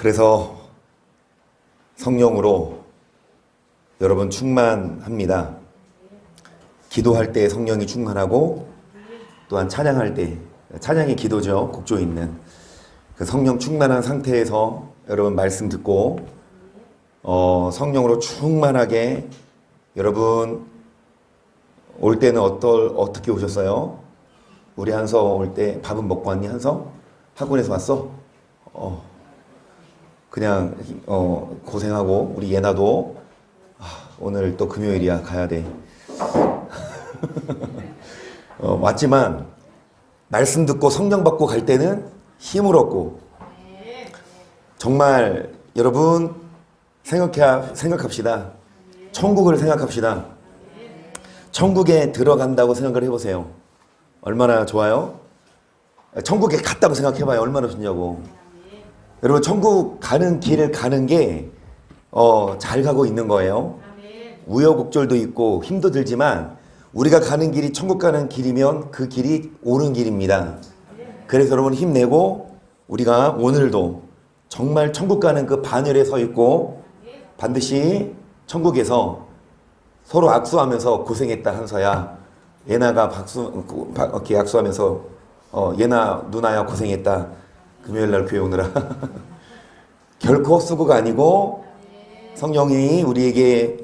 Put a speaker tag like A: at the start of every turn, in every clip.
A: 그래서 성령으로 여러분 충만합니다. 기도할 때 성령이 충만하고 또한 찬양할 때, 찬양이 기도죠. 곡조에 있는 그 성령 충만한 상태에서 여러분 말씀 듣고 성령으로 충만하게 여러분 올 때는 어떻게 오셨어요? 우리 한서 올 때 밥은 먹고 왔니? 한서? 학원에서 왔어? 그냥 고생하고 우리 예나도 오늘 또 금요일이야 가야 돼. 왔지만 말씀 듣고 성령 받고 갈 때는 힘을 얻고 정말 여러분 생각합시다. 천국을 생각합시다. 천국에 들어간다고 생각을 해보세요. 얼마나 좋아요? 천국에 갔다고 생각해봐요. 얼마나 좋냐고. 여러분 천국 가는 길을 가는 게 잘 가고 있는 거예요. 우여곡절도 있고 힘도 들지만 우리가 가는 길이 천국 가는 길이면 그 길이 옳은 길입니다. 그래서 여러분 힘내고 우리가 오늘도 정말 천국 가는 그 반열에 서 있고 반드시 천국에서 서로 악수하면서 고생했다 한서야. 예나가 이렇게 악수하면서 예나 누나야 고생했다. 금요일날 교회 오느라. 결코 헛수고가 아니고 성령이 우리에게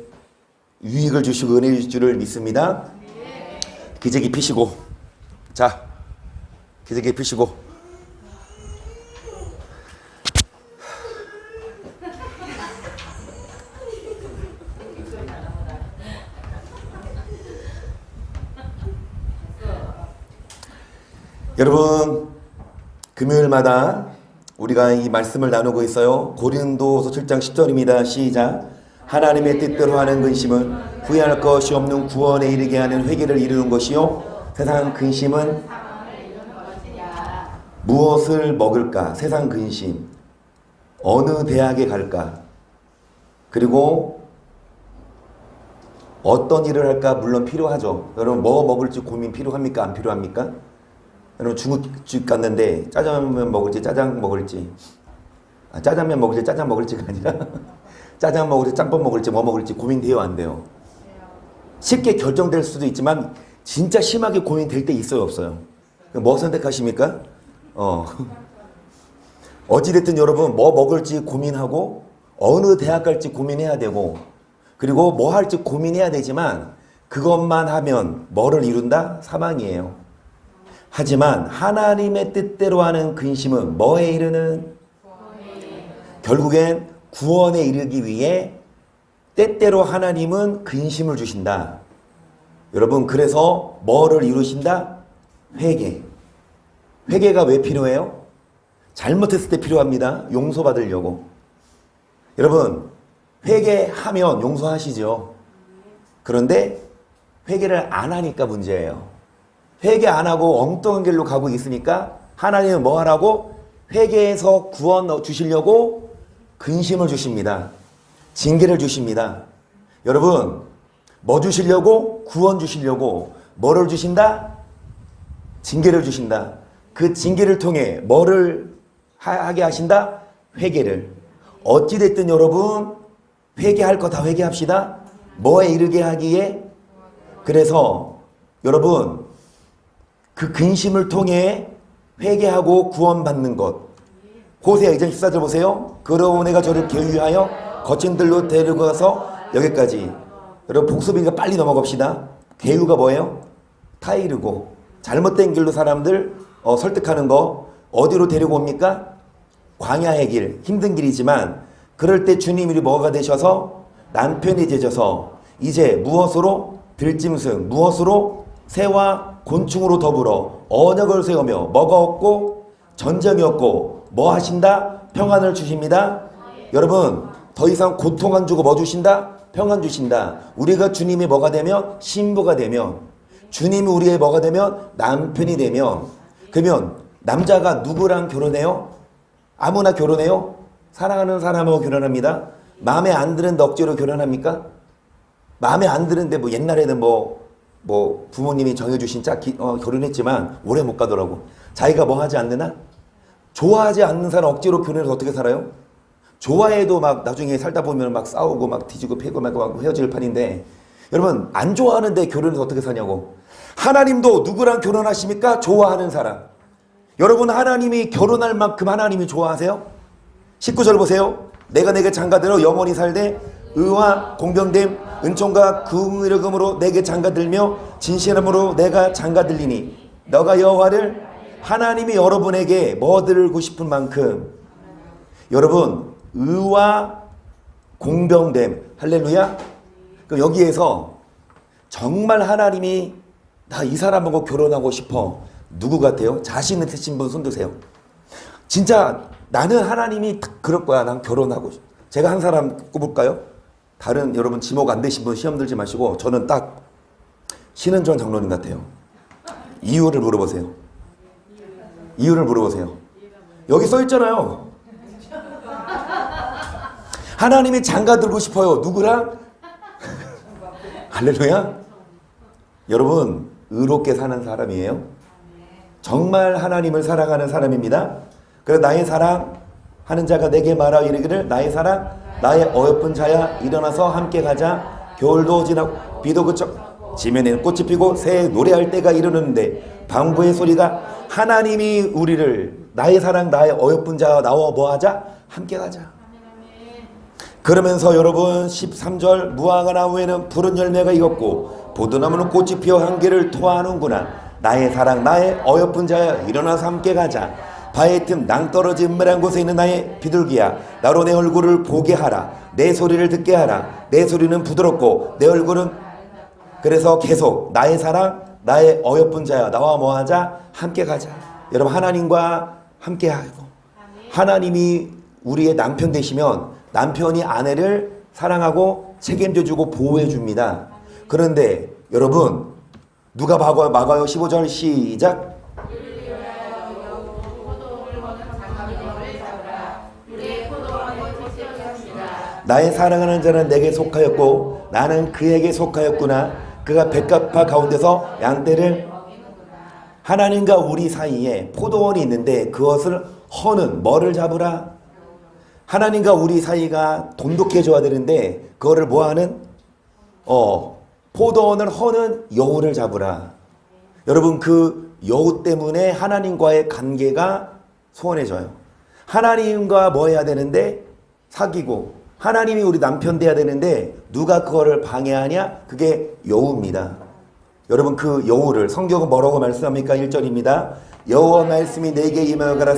A: 유익을 주시고 은혜 주실 줄을 믿습니다. 기저귀 피시고, 자 기저귀 피시고 여러분 금요일마다 우리가 이 말씀을 나누고 있어요. 고린도서 7장 10절입니다. 시작. 하나님의 뜻대로 하는 근심은 후회할 것이 없는 구원에 이르게 하는 회개를 이루는 것이요 세상 근심은 무엇을 먹을까? 세상 근심. 어느 대학에 갈까? 그리고 어떤 일을 할까? 물론 필요하죠. 여러분 뭐 먹을지 고민 필요합니까? 안 필요합니까? 여러분 중국집 갔는데 짜장면 먹을지 짜장 먹을지 짜장면 먹을지 짜장 먹을지가 아니라 짜장 먹을지 짬뽕 먹을지 뭐 먹을지 고민돼요 안 돼요? 쉽게 결정될 수도 있지만 진짜 심하게 고민될 때 있어요 없어요? 뭐 선택하십니까? 어찌됐든 여러분 뭐 먹을지 고민하고 어느 대학 갈지 고민해야 되고 그리고 뭐 할지 고민해야 되지만 그것만 하면 뭐를 이룬다? 사망이에요. 하지만 하나님의 뜻대로 하는 근심은 뭐에 이르는? 결국엔 구원에 이르기 위해 때때로 하나님은 근심을 주신다. 여러분 그래서 뭐를 이루신다? 회개. 회개가 왜 필요해요? 잘못했을 때 필요합니다. 용서받으려고. 여러분 회개하면 용서하시죠. 그런데 회개를 안 하니까 문제예요. 회개 안 하고 엉뚱한 길로 가고 있으니까 하나님은 뭐 하라고? 회개해서 구원 주시려고 근심을 주십니다. 징계를 주십니다. 여러분 뭐 주시려고? 구원 주시려고 뭐를 주신다? 징계를 주신다. 그 징계를 통해 뭐를 하게 하신다? 회개를. 어찌됐든 여러분 회개할 거 다 회개합시다. 뭐에 이르게 하기에? 그래서 여러분 그 근심을 통해 회개하고 구원받는 것. 호세아 2장 14절 보세요. 그러고 내가 저를 계유하여 거친 들로 데리고 가서 여기까지. 여러분 복습이니까 빨리 넘어갑시다. 계유가 뭐예요? 타이르고 잘못된 길로 사람들 설득하는 거. 어디로 데리고 옵니까? 광야의 길, 힘든 길이지만 그럴 때 주님이 뭐가 되셔서 남편이 되셔서 이제 무엇으로? 들짐승, 무엇으로? 새와 곤충으로 더불어 언약을 세우며 뭐가 없고 전쟁이 없고 뭐 하신다? 평안을 주십니다. 여러분 더 이상 고통 안 주고 뭐 주신다? 평안 주신다. 우리가 주님이 뭐가 되면? 신부가 되면 주님이 우리의 뭐가 되면? 남편이 되면 그러면 남자가 누구랑 결혼해요? 아무나 결혼해요? 사랑하는 사람하고 결혼합니다. 마음에 안 드는데 억지로 결혼합니까? 마음에 안 드는데 뭐 옛날에는 뭐 부모님이 정해주신 결혼했지만 오래 못 가더라고. 자기가 뭐 하지 않느나? 좋아하지 않는 사람 억지로 결혼해서 어떻게 살아요? 좋아해도 막 나중에 살다 보면 막 싸우고 막 뒤지고 패고 막 헤어질 판인데, 여러분 안 좋아하는데 결혼해서 어떻게 사냐고. 하나님도 누구랑 결혼하십니까? 좋아하는 사람. 여러분 하나님이 결혼할 만큼 하나님이 좋아하세요? 19절 보세요. 내가 내게 장가들어 영원히 살되 의와 공병됨 은총과 긍휼금으로 내게 장가들며 진실함으로 내가 장가들리니 너가 여호와를. 하나님이 여러분에게 뭐 들고 싶은 만큼, 여러분 의와 공병됨. 할렐루야. 그럼 여기에서 정말 하나님이 나 이 사람하고 결혼하고 싶어, 누구 같아요? 자신 있으신 분 손드세요. 진짜 나는 하나님이 그럴 거야, 난 결혼하고 싶어. 제가 한 사람 꼽을까요? 다른 여러분 지목 안 되신 분 시험 들지 마시고, 저는 딱 신은정 장로님 같아요. 이유를 물어보세요. 이유를 물어보세요. 여기 써 있잖아요. 하나님이 장가 들고 싶어요. 누구랑? 할렐루야. 여러분 의롭게 사는 사람이에요. 정말 하나님을 사랑하는 사람입니다. 그래서 나의 사랑 하는 자가 내게 말하 이르기를 나의 사랑 나의 어여쁜 자야 일어나서 함께 가자. 겨울도 지나고 비도 그쳐 지면에는 꽃이 피고 새에 노래할 때가 이르는데 방부의 소리가. 하나님이 우리를 나의 사랑 나의 어여쁜 자와 나와 뭐하자? 함께 가자. 그러면서 여러분 13절 무화과 나무에는 푸른 열매가 익었고 보드나무는 꽃이 피어 향기를 토하는구나. 나의 사랑 나의 어여쁜 자야 일어나서 함께 가자. 바의 틈 낭떠러지 은밀한 곳에 있는 나의 비둘기야 나로 내 얼굴을 보게 하라. 내 소리를 듣게 하라. 내 소리는 부드럽고 내 얼굴은. 그래서 계속 나의 사랑 나의 어여쁜 자야 나와 뭐하자? 함께 가자. 여러분 하나님과 함께 하고, 하나님이 우리의 남편 되시면 남편이 아내를 사랑하고 책임져주고 보호해줍니다. 그런데 여러분 누가 막아요? 15절 시작. 나의 사랑하는 자는 내게 속하였고 나는 그에게 속하였구나. 그가 백합화 가운데서 양떼를. 하나님과 우리 사이에 포도원이 있는데 그것을 허는 뭐를 잡으라? 하나님과 우리 사이가 돈독해져야 되는데 그거를 뭐하는? 포도원을 허는 여우를 잡으라. 여러분 그 여우 때문에 하나님과의 관계가 소원해져요. 하나님과 뭐 해야 되는데? 사귀고. 하나님이 우리 남편 돼야 되는데 누가 그거를 방해하냐? 그게 여우입니다. 여러분 그 여우를 성경은 뭐라고 말씀합니까? 1절입니다. 여호와 말씀이 내게 임하여가라.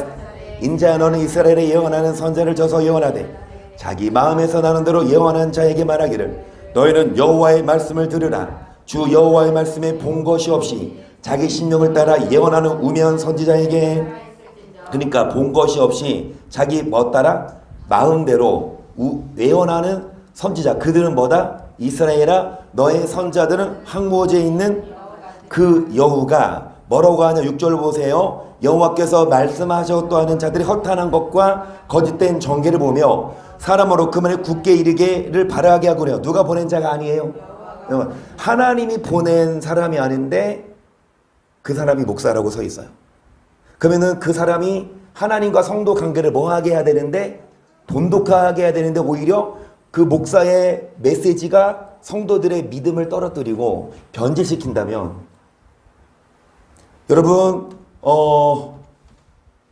A: 인자야 너는 이스라엘에 예언하는 선자를 져서 예언하되 자기 마음에서 나는 대로 예언한 자에게 말하기를 너희는 여호와의 말씀을 들으라. 주 여호와의 말씀에 본 것이 없이 자기 신명을 따라 예언하는 우매한 선지자에게. 그러니까 본 것이 없이 자기 뭐 따라? 마음대로 예언하는 선지자. 그들은 뭐다? 이스라엘아 너의 선자들은 항무어지에 있는 그 여우가 뭐라고 하냐? 6절 보세요. 여호와께서 말씀하셨다 하는 자들이 허탄한 것과 거짓된 정죄를 보며 사람으로 그만에 굳게 이르기를 바라게 하구려. 누가 보낸 자가 아니에요. 하나님이 보낸 사람이 아닌데 그 사람이 목사라고 서 있어요. 그러면은 그 사람이 하나님과 성도 관계를 뭐하게 해야 되는데? 돈독하게 해야 되는데 오히려 그 목사의 메시지가 성도들의 믿음을 떨어뜨리고 변질시킨다면, 여러분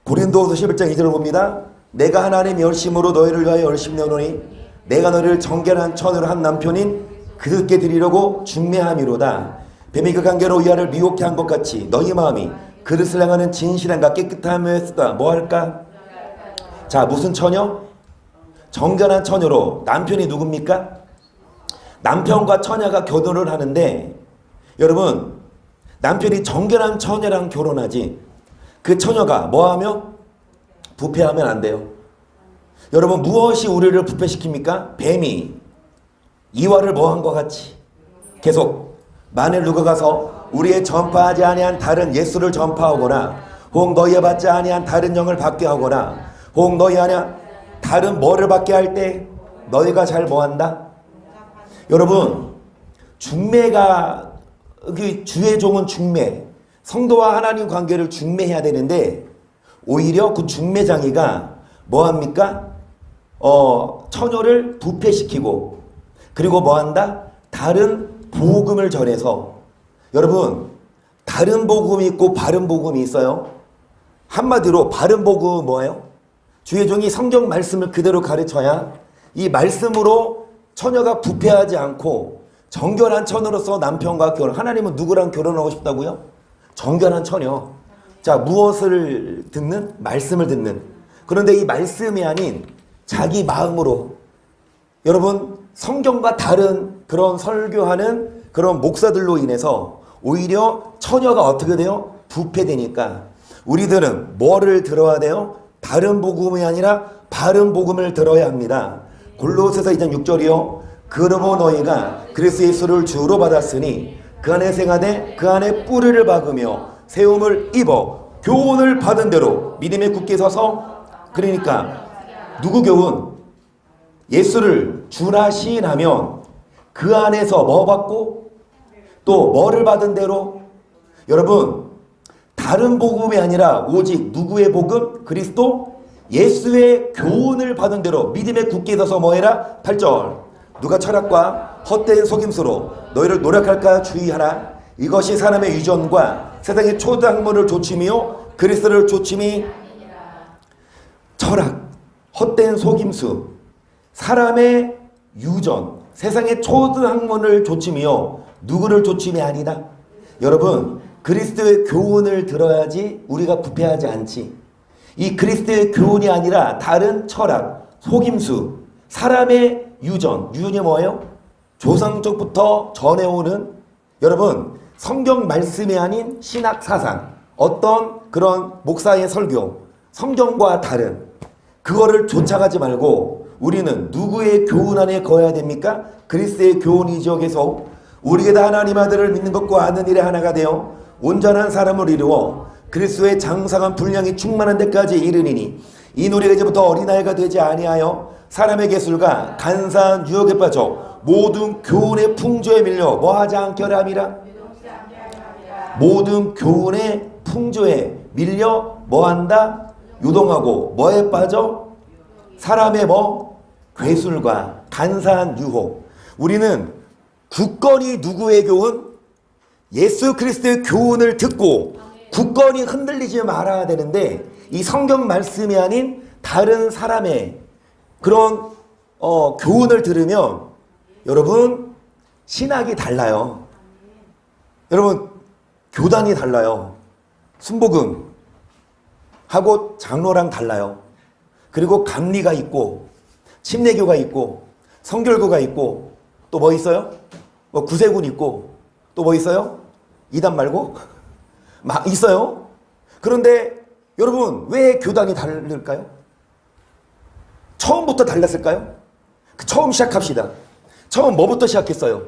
A: 고린도후서 11장 2절을 봅니다. 내가 하나님의 열심으로 너희를 위하여 열심히 내노니 내가 너희를 정결한 처녀로 한 남편인 그들께 드리려고 중매함이로다. 뱀이 그 관계로 위아를 미혹해 한 것 같이 너희 마음이 그릇을 향하는 진실함과 깨끗함에서다 뭐할까? 자, 무슨 처녀? 정결한 처녀로. 남편이 누굽니까? 남편과 처녀가 결혼을 하는데 여러분 남편이 정결한 처녀랑 결혼하지 그 처녀가 뭐하며? 부패하면 안 돼요. 여러분 무엇이 우리를 부패시킵니까? 뱀이 이와를 뭐한 것 같이 계속 만일 누가 가서 우리의 전파하지 아니한 다른 예수를 전파하거나 혹 너희에 받지 아니한 다른 영을 받게 하거나 혹 너희 아니야 다른 뭐를 받게 할 때 너희가 잘 뭐한다? 여러분 중매가 그 주의 종은 중매, 성도와 하나님 관계를 중매해야 되는데 오히려 그 중매장이가 뭐합니까? 처녀를 부패시키고 그리고 뭐한다? 다른 복음을 전해서 여러분 다른 복음이 있고 바른 복음이 있어요. 한마디로 바른 복음은 뭐예요? 주의 종이 성경 말씀을 그대로 가르쳐야 이 말씀으로 처녀가 부패하지 않고 정결한 처녀로서 남편과 결혼. 하나님은 누구랑 결혼하고 싶다고요? 정결한 처녀. 자, 무엇을 듣는? 말씀을 듣는. 그런데 이 말씀이 아닌 자기 마음으로 여러분 성경과 다른 그런 설교하는 그런 목사들로 인해서 오히려 처녀가 어떻게 돼요? 부패되니까 우리들은 뭐를 들어야 돼요? 다른 복음이 아니라 바른 복음을 들어야 합니다. 골로새서 2장 6절이요. 그러므로 너희가 그리스도 예수를 주로 받았으니 그 안에 생하되 그 안에 뿌리를 박으며 세움을 입어 교훈을 받은 대로 믿음에 굳게 서서. 그러니까 누구 교훈? 예수를 주라 시인하면 그 안에서 뭐 받고 또 뭐를 받은 대로. 여러분 다른 복음이 아니라 오직 누구의 복음? 그리스도 예수의 교훈을 받은 대로 믿음에 굳게 서서 뭐해라? 8절 누가 철학과 헛된 속임수로 너희를 노력할까 주의하라. 이것이 사람의 유전과 세상의 초등학문을 조침이요 그리스도를 조침이. 철학, 헛된 속임수, 사람의 유전, 세상의 초등학문을 조침이요 누구를 조침이 아니다. 여러분 그리스도의 교훈을 들어야지 우리가 부패하지 않지. 이 그리스도의 교훈이 아니라 다른 철학, 속임수, 사람의 유전. 유전이 뭐예요? 조상적부터 전해오는 여러분 성경 말씀이 아닌 신학 사상, 어떤 그런 목사의 설교, 성경과 다른 그거를 쫓아가지 말고 우리는 누구의 교훈 안에 거해야 됩니까? 그리스도의 교훈이죠. 계속 우리에게 다 하나님 아들을 믿는 것과 아는 일에 하나가 되어 온전한 사람을 이루어 그리스도의 장성한 분량이 충만한 데까지 이르니니 이 우리가 이제부터 어린아이가 되지 아니하여 사람의 계술과 간사한 유혹에 빠져 모든 교훈의 풍조에 밀려 뭐하지 않게 하려 함이라. 모든 교훈의 풍조에 밀려 뭐한다? 요동하고 뭐에 빠져? 사람의 뭐? 괴술과 간사한 유혹. 우리는 굳건히 누구의 교훈? 예수 그리스도의 교훈을 듣고 굳건히 흔들리지 말아야 되는데 이 성경 말씀이 아닌 다른 사람의 그런 교훈을 들으면 여러분 신학이 달라요. 여러분 교단이 달라요. 순복음 하고 장로랑 달라요. 그리고 감리가 있고 침례교가 있고 성결교가 있고 또 뭐 있어요? 뭐 구세군 있고 또 뭐 있어요? 이단 말고 막 있어요. 그런데 여러분 왜 교단이 다를까요? 처음부터 달랐을까요? 처음 시작합시다. 처음 뭐부터 시작했어요?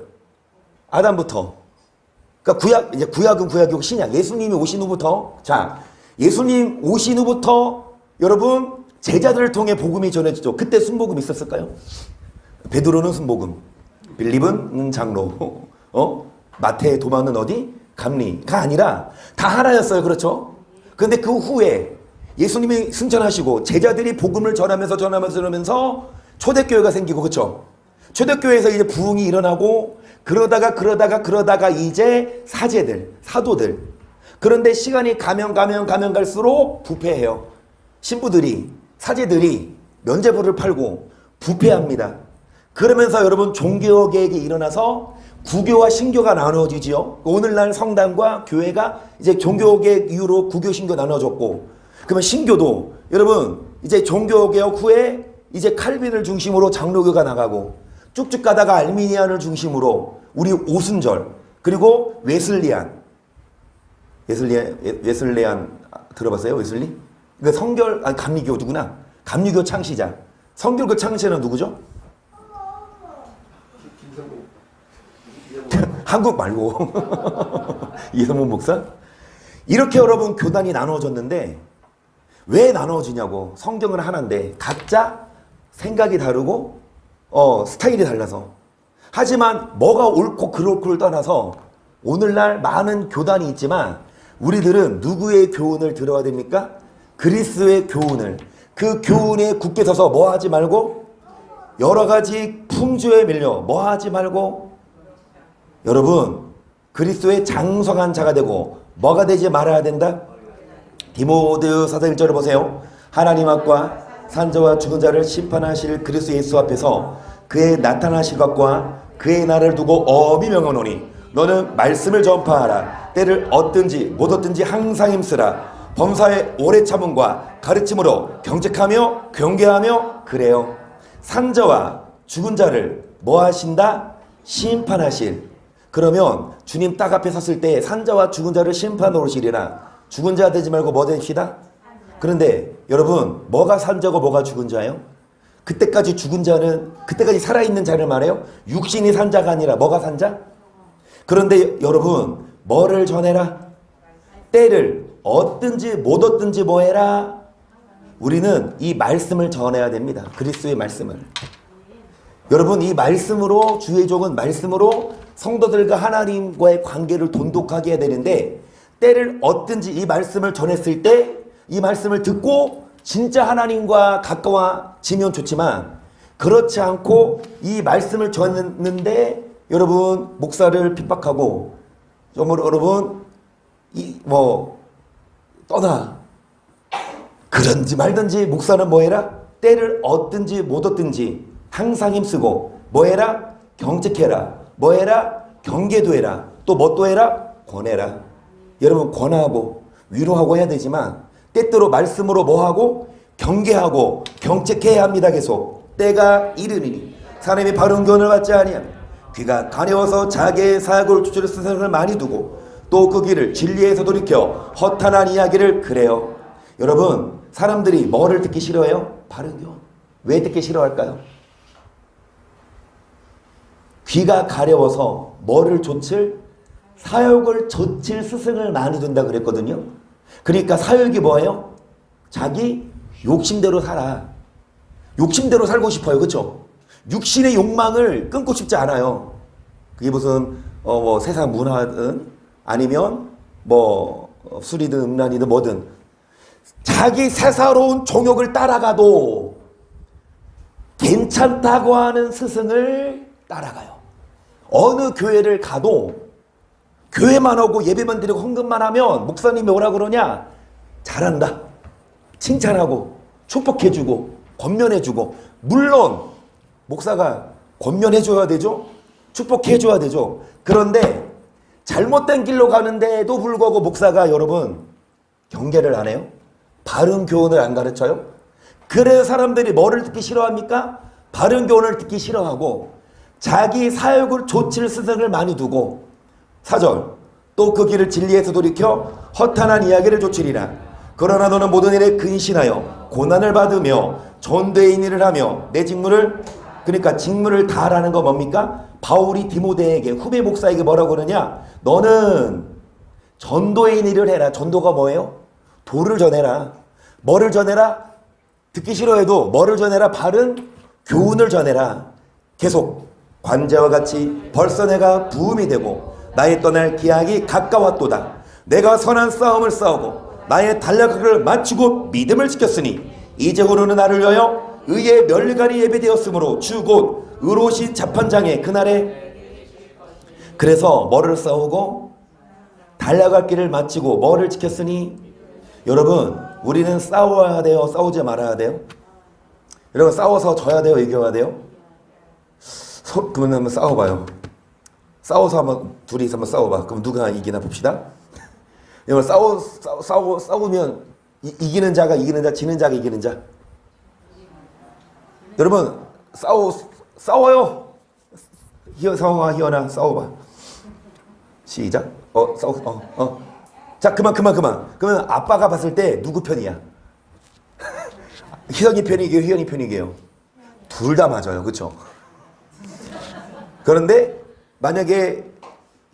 A: 아담부터. 그러니까 구약은 구약이고 신약. 예수님이 오신 후부터. 자, 예수님 오신 후부터 여러분 제자들을 통해 복음이 전해지죠. 그때 순복음 있었을까요? 베드로는 순복음, 빌립은 장로, 마태, 도마는 어디? 감리가 아니라 다 하나였어요. 그렇죠? 그런데 그 후에 예수님이 승천하시고 제자들이 복음을 전하면서 초대교회가 생기고, 그렇죠? 초대교회에서 이제 부흥이 일어나고 그러다가 이제 사제들, 사도들. 그런데 시간이 가면 갈수록 부패해요. 신부들이, 사제들이 면죄부를 팔고 부패합니다. 그러면서 여러분 종교개혁이 일어나서 구교와 신교가 나눠지지요. 오늘날 성당과 교회가 이제 종교개혁 이후로 구교, 신교 나눠졌고, 그러면 신교도 여러분 이제 종교개혁 후에 이제 칼빈을 중심으로 장로교가 나가고 쭉쭉 가다가 알미니안을 중심으로 우리 오순절, 그리고 웨슬리안 들어봤어요? 웨슬리? 그러니까 감리교 누구나? 감리교 창시자. 성결교 창시자는 누구죠? 한국 말고 이성문 목사? 이렇게 여러분 교단이 나눠졌는데 왜 나눠지냐고. 성경은 하나인데 각자 생각이 다르고 스타일이 달라서. 하지만 뭐가 옳고 그렇고를 떠나서 오늘날 많은 교단이 있지만 우리들은 누구의 교훈을 들어야 됩니까? 그리스도의 교훈을. 그 교훈에 굳게 서서 뭐 하지 말고 여러 가지 풍조에 밀려 뭐 하지 말고 여러분 그리스도의 장성한 자가 되고 뭐가 되지 말아야 된다? 디모데후서 4장 1절을 보세요. 하나님 앞과 산자와 죽은 자를 심판하실 그리스도 예수 앞에서 그의 나타나실 것과 그의 날을 두고 엄히 명하노니 너는 말씀을 전파하라. 때를 얻든지 못 얻든지 항상 힘쓰라. 범사의 오래 참음과 가르침으로 경책하며 경계하며 그래요. 산자와 죽은 자를 뭐 하신다? 심판하실. 그러면 주님 딱 앞에 섰을 때 산자와 죽은 자를 심판하러 오시리라. 죽은 자 되지 말고 뭐 됩시다? 그런데 여러분 뭐가 산자고 뭐가 죽은 자예요? 그때까지 죽은 자는 그때까지 살아있는 자를 말해요. 육신이 산자가 아니라 뭐가 산자? 그런데 여러분 뭐를 전해라? 때를 얻든지 못 얻든지 뭐 해라? 우리는 이 말씀을 전해야 됩니다. 그리스도의 말씀을. 여러분 이 말씀으로 주의 종은 말씀으로 성도들과 하나님과의 관계를 돈독하게 해야 되는데 때를 얻든지 이 말씀을 전했을 때 이 말씀을 듣고 진짜 하나님과 가까워지면 좋지만 그렇지 않고 이 말씀을 전했는데 여러분 목사를 핍박하고 정말 여러분 떠나 그런지 말든지 목사는 뭐 해라? 때를 얻든지 못 얻든지 항상 힘쓰고 뭐 해라? 경책해라. 뭐 해라? 경계도 해라. 또 뭐 또 해라? 권해라. 여러분 권하고 위로하고 해야 되지만 때때로 말씀으로 뭐하고 경계하고 경책해야 합니다. 계속 때가 이르니니 사람이 바른 교훈을 받지 아니하면 귀가 가려워서 자기의 사역을 추출을 스승을 많이 두고 또 그 길을 진리에서 돌이켜 허탄한 이야기를 그래요. 여러분 사람들이 뭐를 듣기 싫어해요? 바른 교훈. 왜 듣기 싫어할까요? 귀가 가려워서 뭐를 좇을? 사역을 좇을 스승을 많이 둔다 그랬거든요. 그러니까 사역이 뭐예요? 자기 욕심대로 살아. 욕심대로 살고 싶어요. 그렇죠? 육신의 욕망을 끊고 싶지 않아요. 그게 무슨 세상 문화든 아니면 술이든 음란이든 뭐든 자기 새사로운 종욕을 따라가도 괜찮다고 하는 스승을 따라가요. 어느 교회를 가도 교회만 오고 예배만 드리고 헌금만 하면 목사님이 뭐라 그러냐? 잘한다. 칭찬하고 축복해주고 권면해주고 물론 목사가 권면해줘야 되죠. 축복해줘야 되죠. 그런데 잘못된 길로 가는데도 불구하고 목사가 여러분 경계를 안 해요? 바른 교훈을 안 가르쳐요? 그래서 사람들이 뭐를 듣기 싫어합니까? 바른 교훈을 듣기 싫어하고 자기 사역을 좇을 스승을 많이 두고 4절 또 그 길을 진리에서 돌이켜 허탄한 이야기를 좇으리라. 그러나 너는 모든 일에 근신하여 고난을 받으며 전도인 일을 하며 내 직무를 그러니까 직무를 다하라는 거 뭡니까? 바울이 디모데에게 후배 목사에게 뭐라고 그러냐? 너는 전도인 일을 해라. 전도가 뭐예요? 도를 전해라. 뭐를 전해라? 듣기 싫어해도 뭐를 전해라? 바른 교훈을 전해라. 계속 관자와 같이 벌써 내가 부음이 되고 나의 떠날 기약이 가까웠도다. 내가 선한 싸움을 싸우고 나의 달력을 마치고 믿음을 지켰으니 이제후로는 나를 위하여 의의 멸관이 예배되었으므로 주 곧 의로우신 재판장의 그날에 그래서 뭐를 싸우고 달려갈 길을 마치고 뭐를 지켰으니 여러분 우리는 싸워야 돼요? 싸우지 말아야 돼요? 여러분 싸워서 져야 돼요? 이겨야 돼요? 그러면 한번 싸워봐요. 싸워서 한번 둘이서 한번 싸워봐. 그럼 누가 이기나 봅시다. 여러분 싸우면 이기는 자가 이기는 자, 지는 자가 이기는 자. 여러분 싸워요. 성아 희연아 싸워봐. 시작. 자 그만. 그러면 아빠가 봤을 때 누구 편이야? 희선이 편이게요, 희연이 편이게요? 둘 다 맞아요, 그렇죠? 그런데 만약에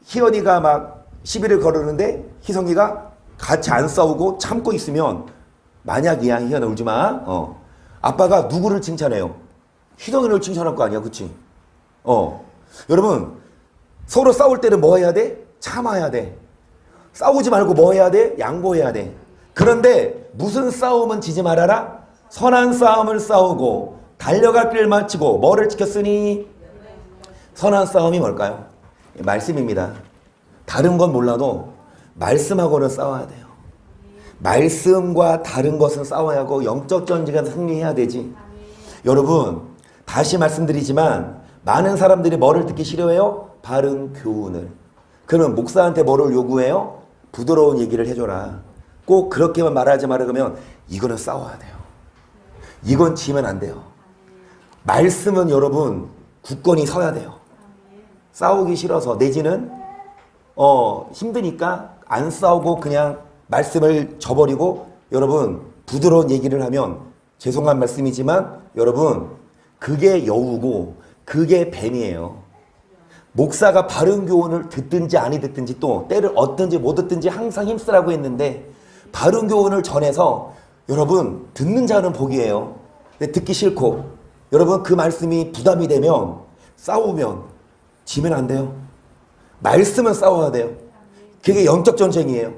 A: 희연이가 막 시비를 거르는데 희성이가 같이 안 싸우고 참고 있으면 만약이야, 희연아 울지 마. 아빠가 누구를 칭찬해요? 희성이를 칭찬할 거 아니야, 그치? 여러분 서로 싸울 때는 뭐 해야 돼? 참아야 돼. 싸우지 말고 뭐 해야 돼? 양보해야 돼. 그런데 무슨 싸움은 지지 말아라? 선한 싸움을 싸우고 달려갈 길을 마치고 뭐를 지켰으니? 선한 싸움이 뭘까요? 말씀입니다. 다른 건 몰라도 말씀하고는 싸워야 돼요. 말씀과 다른 것은 싸워야 하고 영적 전쟁에서 승리해야 되지. 여러분 다시 말씀드리지만 많은 사람들이 뭐를 듣기 싫어해요? 바른 교훈을. 그러면 목사한테 뭐를 요구해요? 부드러운 얘기를 해줘라. 꼭 그렇게만 말하지 마라. 그러면 이거는 싸워야 돼요. 이건 지면 안 돼요. 말씀은 여러분 굳건히 서야 돼요. 싸우기 싫어서 내지는 힘드니까 안 싸우고 그냥 말씀을 저버리고 여러분 부드러운 얘기를 하면 죄송한 말씀이지만 여러분 그게 여우고 그게 뱀이에요. 목사가 바른 교훈을 듣든지 아니 듣든지 또 때를 얻든지 못 얻든지 항상 힘쓰라고 했는데 바른 교훈을 전해서 여러분 듣는 자는 복이에요. 근데 듣기 싫고 여러분 그 말씀이 부담이 되면 싸우면 지면 안 돼요. 말씀은 싸워야 돼요. 그게 영적 전쟁이에요.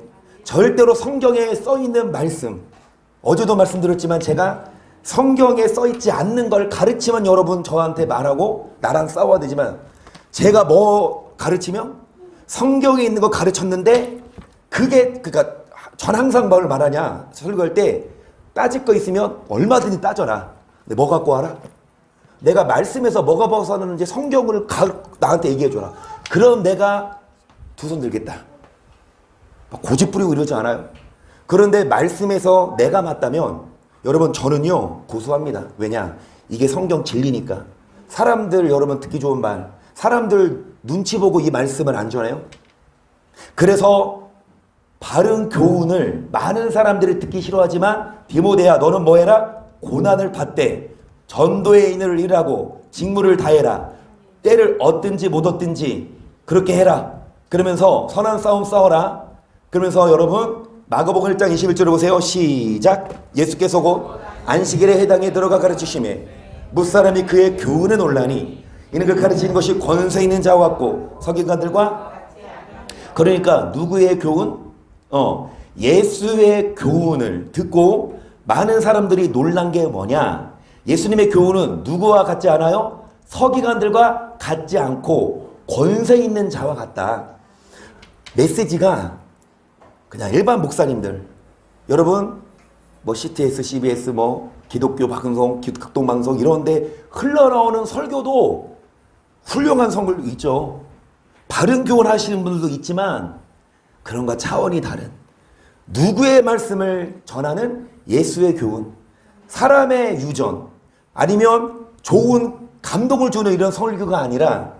A: 절대로 성경에 써있는 말씀, 어제도 말씀드렸지만 제가 성경에 써있지 않는 걸 가르치면 여러분 저한테 말하고 나랑 싸워야 되지만 제가 뭐 가르치면 성경에 있는 거 가르쳤는데 그게 그러니까 전 항상 뭘 말하냐 설교할 때 따질 거 있으면 얼마든지 따져라. 근데 뭐 갖고 와라? 내가 말씀에서 뭐가 벗어나는지 성경을 나한테 얘기해줘라. 그럼 내가 두 손 들겠다. 고집 부리고 이러지 않아요. 그런데 말씀에서 내가 맞다면 여러분 저는요 고소합니다. 왜냐? 이게 성경 진리니까. 사람들 여러분 듣기 좋은 말, 사람들 눈치 보고 이 말씀을 안 전해요. 그래서 바른 교훈을 많은 사람들이 듣기 싫어하지만 디모데야 너는 뭐 해라? 고난을 받되 전도의 인을 일하고 직무를 다해라. 때를 얻든지 못 얻든지 그렇게 해라. 그러면서 선한 싸움 싸워라. 그러면서 여러분 마가복음 1장 21절을 보세요. 시작. 예수께서 곧 안식일에 해당에 들어가 가르치시매 무사람이 그의 교훈에 놀라니 이는 그 가르치는 것이 권세 있는 자와 같고 서기관들과 그러니까 누구의 교훈? 예수의 교훈을 듣고 많은 사람들이 놀란 게 뭐냐? 예수님의 교훈은 누구와 같지 않아요? 서기관들과 같지 않고 권세 있는 자와 같다. 메시지가 그냥 일반 목사님들 여러분 뭐 CTS, CBS 뭐 기독교 방송, 극동 방송 이런데 흘러나오는 설교도 훌륭한 설교 있죠. 바른 교훈 하시는 분들도 있지만 그런과 차원이 다른 누구의 말씀을 전하는 예수의 교훈, 사람의 유전 아니면 좋은 감동을 주는 이런 설교가 아니라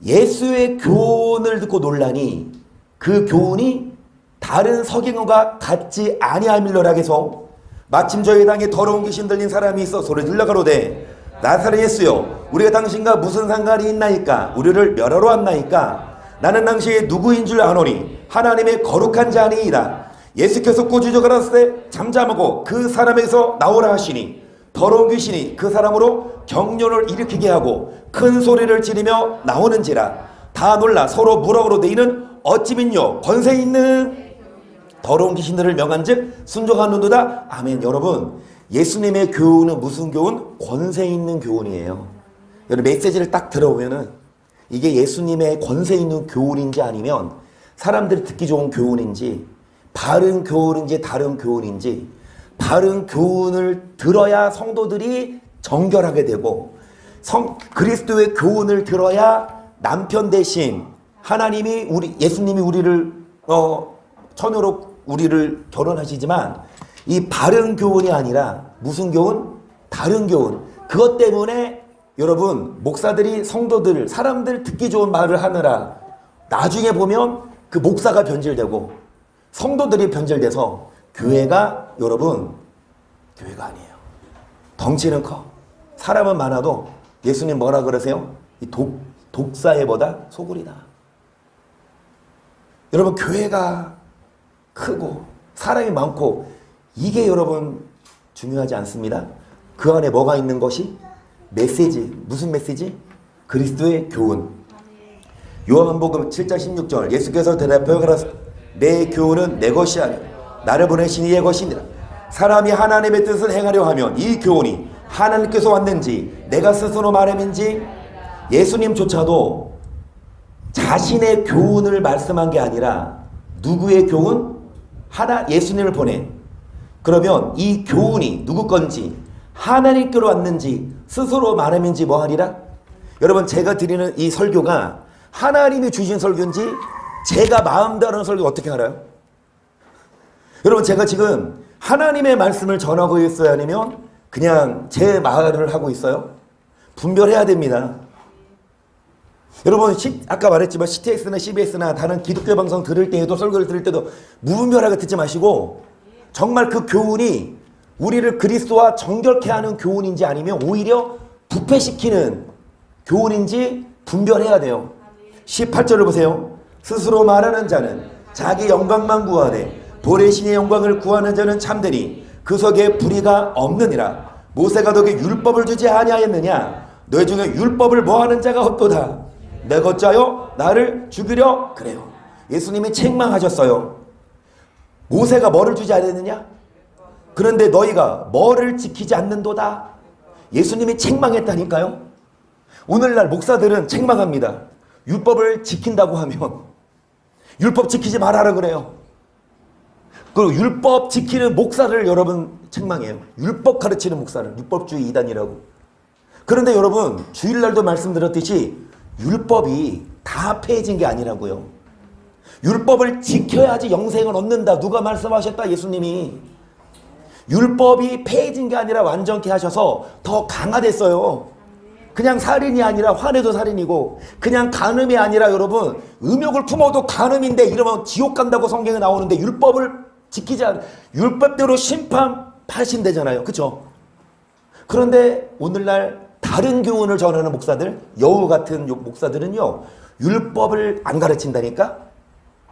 A: 예수의 교훈을 듣고 놀라니 그 교훈이 다른 서기관과 같지 아니함일러라 해서 마침 저희 당에 더러운 귀신 들린 사람이 있어 소리 질러 가로되 나사렛 예수여 우리가 당신과 무슨 상관이 있나이까? 우리를 멸하러 왔나이까? 나는 당시에 누구인 줄 아노니 하나님의 거룩한 자니이다. 예수께서 꾸짖어 가라사대 잠잠하고 그 사람에게서 나오라 하시니 더러운 귀신이 그 사람으로 경련을 일으키게 하고 큰 소리를 지르며 나오는지라. 다 놀라 서로 물어보로되 이는 어찌 믿뇨? 권세 있는 더러운 귀신들을 명한즉 순종하는도다. 아멘. 여러분 예수님의 교훈은 무슨 교훈? 권세 있는 교훈이에요. 여러분 메시지를 딱 들어보면은 이게 예수님의 권세 있는 교훈인지 아니면 사람들이 듣기 좋은 교훈인지 바른 교훈인지 다른 교훈인지 바른 교훈을 들어야 성도들이 정결하게 되고 그리스도의 교훈을 들어야 남편 대신 하나님이 예수님이 우리를 처녀로 우리를 결혼하시지만 이 바른 교훈이 아니라 무슨 교훈? 다른 교훈. 그것 때문에 여러분 목사들이 성도들 사람들 듣기 좋은 말을 하느라 나중에 보면 그 목사가 변질되고 성도들이 변질돼서 교회가 여러분 교회가 아니에요. 덩치는 커. 사람은 많아도 예수님 뭐라 그러세요? 이 독사의보다 소굴이다. 여러분 교회가 크고 사람이 많고 이게 여러분 중요하지 않습니다. 그 안에 뭐가 있는 것이? 메시지. 무슨 메시지? 그리스도의 교훈. 요한복음 7장 16절 예수께서 대답하여 가라사대 내 교훈은 내 것이 아니라 나를 보내신 이의 것이니라. 사람이 하나님의 뜻을 행하려 하면 이 교훈이 하나님께서 왔는지 내가 스스로 말함인지. 예수님조차도 자신의 교훈을 말씀한 게 아니라 누구의 교훈? 예수님을 보내. 그러면 이 교훈이 누구 건지 하나님께로 왔는지 스스로 말함인지 뭐하리라? 여러분, 제가 드리는 이 설교가 하나님이 주신 설교인지 제가 마음대로 하는 설교 어떻게 알아요? 여러분, 제가 지금 하나님의 말씀을 전하고 있어요? 아니면 그냥 제 말을 하고 있어요? 분별해야 됩니다. 여러분, 아까 말했지만 CTX나 CBS나 다른 기독교 방송 들을 때에도, 설교를 들을 때도 무분별하게 듣지 마시고 정말 그 교훈이 우리를 그리스도와 정결케 하는 교훈인지 아니면 오히려 부패시키는 교훈인지 분별해야 돼요. 18절을 보세요. 스스로 말하는 자는 자기 영광만 구하되 볼의 신의 영광을 구하는 자는 참되니 그 속에 불의가 없느니라. 모세가 너에게 율법을 주지 아니하였느냐? 너희 중에 율법을 뭐하는 자가 없도다. 내가 어찌하여 나를 죽이려 그래요. 예수님이 책망하셨어요. 모세가 뭐를 주지 않았느냐? 그런데 너희가 뭐를 지키지 않는도다. 예수님이 책망했다니까요. 오늘날 목사들은 책망합니다. 율법을 지킨다고 하면 율법 지키지 말아라 그래요. 그리고 율법 지키는 목사를 여러분 책망해요. 율법 가르치는 목사를 율법주의 이단이라고. 그런데 여러분, 주일날도 말씀드렸듯이 율법이 다 폐해진 게 아니라고요. 율법을 지켜야지 영생을 얻는다. 누가 말씀하셨다? 예수님이. 율법이 폐해진 게 아니라 완전케 하셔서 더 강화됐어요. 그냥 살인이 아니라 화내도 살인이고, 그냥 간음이 아니라 여러분 음욕을 품어도 간음인데 이러면 지옥 간다고 성경에 나오는데 율법을 지키지 않은, 율법대로 심판하신대잖아요. 그렇죠? 그런데 오늘날 다른 교훈을 전하는 목사들, 여우 같은 목사들은요, 율법을 안 가르친다니까?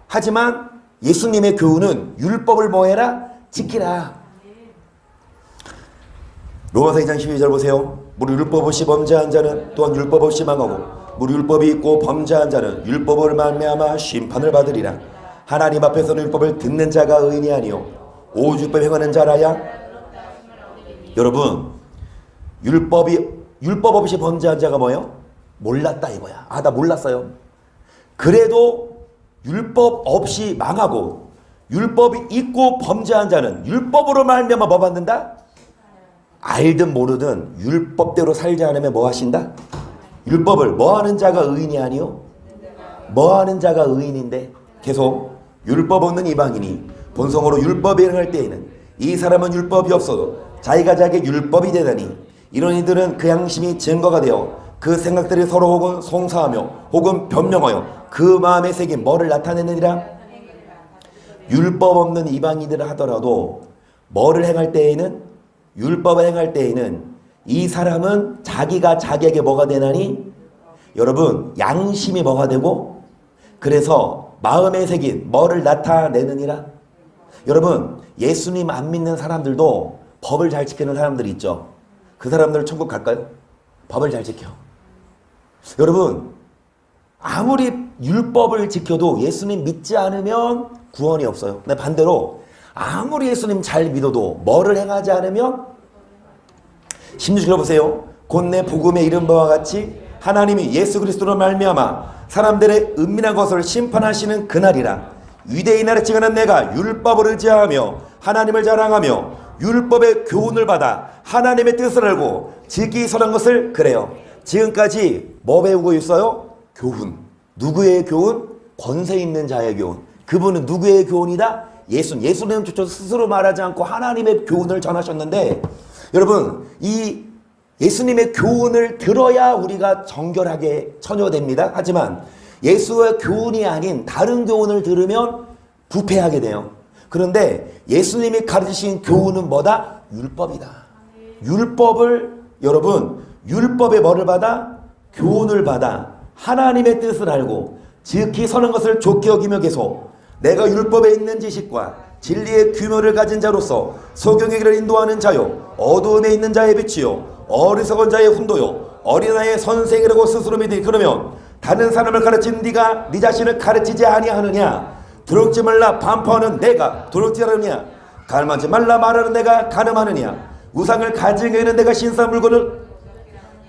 A: 하지만 예수님의 교훈은 율법을 뭐해라? 지키라. 로마서 2장 12절 보세요. 무릇 율법 없이 범죄한 자는 또한 율법 없이 망하고 무릇 율법이 있고 범죄한 자는 율법을 말미암아 심판을 받으리라. 하나님 앞에서는 율법을 듣는 자가 의인이 아니요 오직 율법 행하는 자라야. 여러분, 율법 없이 범죄한 자가 뭐예요? 몰랐다 이거야. 나 몰랐어요. 그래도 율법 없이 망하고 율법이 있고 범죄한 자는 율법으로 말미암아 뭐 받는다? 알든 모르든 율법대로 살지 않으면 뭐 하신다? 율법을 뭐 하는 자가 의인이 아니요? 뭐 하는 자가 의인인데? 계속 율법 없는 이방인이 본성으로 율법에 행할 때에는 이 사람은 율법이 없어도 자기가 자기의 율법이 되다니 이런 이들은 그 양심이 증거가 되어 그 생각들이 서로 혹은 송사하며 혹은 변명하여 그 마음에 새긴 뭐를 나타내느니라? 율법 없는 이방인들을 하더라도 뭐를 행할 때에는, 율법을 행할 때에는 이 사람은 자기가 자기에게 뭐가 되나니? 여러분, 양심이 뭐가 되고 그래서 마음에 새긴 뭐를 나타내느니라? 여러분, 예수님 안 믿는 사람들도 법을 잘 지키는 사람들이 있죠. 그 사람들 천국 갈까요? 법을 잘 지켜. 여러분, 아무리 율법을 지켜도 예수님 믿지 않으면 구원이 없어요. 근데 반대로 아무리 예수님 잘 믿어도 뭐를 행하지 않으면, 16절 보세요. 곧 내 복음에 이른 바와 같이 하나님이 예수 그리스도로 말미암아 사람들의 은밀한 것을 심판하시는 그날이라. 위대히 나를 칭하는 내가 율법을 의지하며 하나님을 자랑하며 율법의 교훈을 받아 하나님의 뜻을 알고 지키기 선한 것을 그래요. 지금까지 뭐 배우고 있어요? 교훈. 누구의 교훈? 권세 있는 자의 교훈. 그분은 누구의 교훈이다? 예수님 스스로 말하지 않고 하나님의 교훈을 전하셨는데, 여러분, 이 예수님의 교훈을 들어야 우리가 정결하게 처녀됩니다. 하지만 예수의 교훈이 아닌 다른 교훈을 들으면 부패하게 돼요. 그런데 예수님이 가르치신 교훈은 뭐다? 율법이다. 율법을, 여러분, 율법의 뭐를 받아? 교훈을 받아 하나님의 뜻을 알고 지극히 선한 것을 좋게 여기며 계속 내가 율법에 있는 지식과 진리의 규모를 가진 자로서 소경의 길을 인도하는 자요 어두움에 있는 자의 빛이요 어리석은 자의 훈도요 어린아이의 선생이라고 스스로 믿으니, 그러면 다른 사람을 가르치는 네가 네 자신을 가르치지 아니하느냐? 두렵지 말라 반포하는 내가 두렵지 않느냐? 가늠하지 말라 말하는 내가 가늠하느냐? 우상을 가지게 하는 내가 신성한 물건을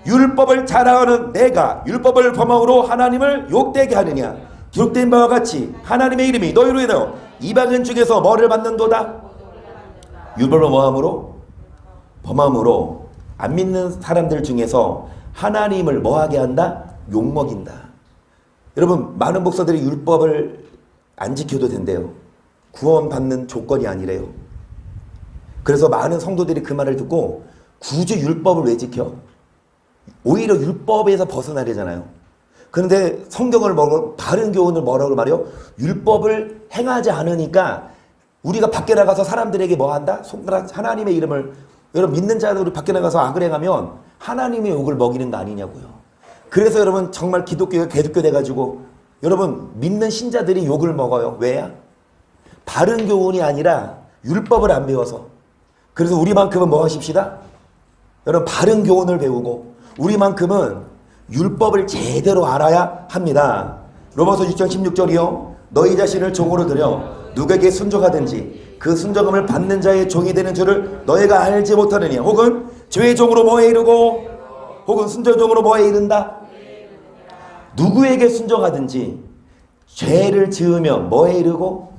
A: 율법을 자랑하는 내가 율법을 범함으로 하나님을 욕되게 하느냐? 기록된 바와 같이 하나님의 이름이 너희로 인하여 이방인 중에서 뭐를 받는도다? 율법을 범함으로 안 믿는 사람들 중에서 하나님을 뭐하게 한다? 욕먹인다. 여러분, 많은 목사들이 율법을 안 지켜도 된대요. 구원받는 조건이 아니래요. 그래서 많은 성도들이 그 말을 듣고 굳이 율법을 왜 지켜? 오히려 율법에서 벗어나려잖아요. 그런데 성경을 바른 교훈을 뭐라고 말해요? 율법을 행하지 않으니까 우리가 밖에 나가서 사람들에게 뭐 한다? 하나님의 이름을, 여러분 믿는 자들이 밖에 나가서 악을 행하면 하나님의 욕을 먹이는 거 아니냐고요. 그래서 여러분 정말 기독교가 개독교 돼가지고 여러분 믿는 신자들이 욕을 먹어요. 왜야? 바른 교훈이 아니라 율법을 안 배워서. 그래서 우리만큼은 뭐 하십시다? 여러분 바른 교훈을 배우고 우리만큼은 율법을 제대로 알아야 합니다. 로마서 6장 16절이요. 너희 자신을 종으로 들여 누구에게 순종하든지 그 순종함을 받는 자의 종이 되는 줄을 너희가 알지 못하느냐? 혹은 죄의 종으로 뭐에 이르고 혹은 순종의 종으로 뭐에 이른다? 누구에게 순종하든지 죄를 지으면 뭐에 이르고?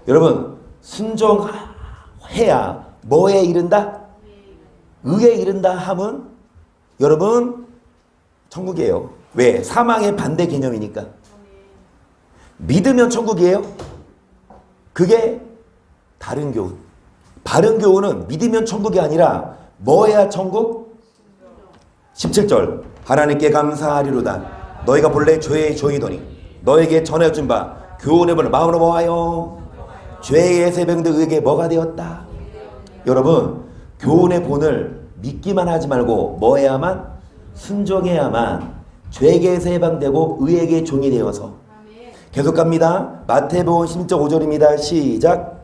A: 여러분 순종해야 뭐에 이른다? 의에 이른다 함은 여러분 천국이에요. 왜? 사망의 반대 개념이니까. 믿으면 천국이에요. 그게 다른 교훈. 바른 교훈은 믿으면 천국이 아니라 뭐 해야 천국? 17절 하나님께 감사하리로다. 너희가 본래 죄의 종이더니 너에게 전해준 바 교훈해볼 마음으로 모아요. 죄의 새병들 의에게 뭐가 되었다? 여러분 교훈의 본을 믿기만 하지 말고 뭐 해야만? 순종해야만 죄에게서 해방되고 의에게 종이 되어서. 계속 갑니다. 마태복음 16장 5절입니다. 시작.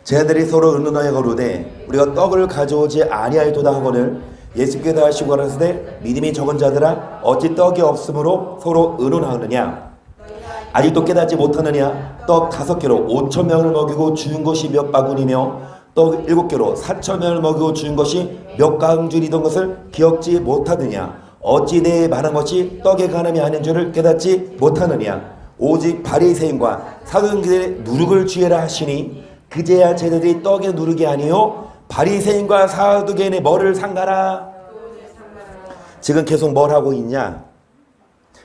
A: 쟤들이 서로 의논하여 거르되 우리가 떡을 가져오지 아니하였도다 하거늘 예수께서 하시고 가라사대 믿음이 적은 자들아 어찌 떡이 없으므로 서로 의논하느냐? 아직도 깨닫지 못하느냐? 떡 5개로 5,000명을 먹이고 주운 것이 몇 바구니며 떡 7개로 4,000명을 먹이고 주운 것이 몇 강줄이던 것을 기억지 못하느냐? 어찌 내 말한 것이 떡에 관함이 아닌 줄을 깨닫지 못하느냐? 오직 바리새인과 사두개인들의 누룩을 취해라 하시니 그제야 쟤들이 떡의 누룩이 아니요 바리새인과 사두개인의 뭐를 상가라? 지금 계속 뭘 하고 있냐?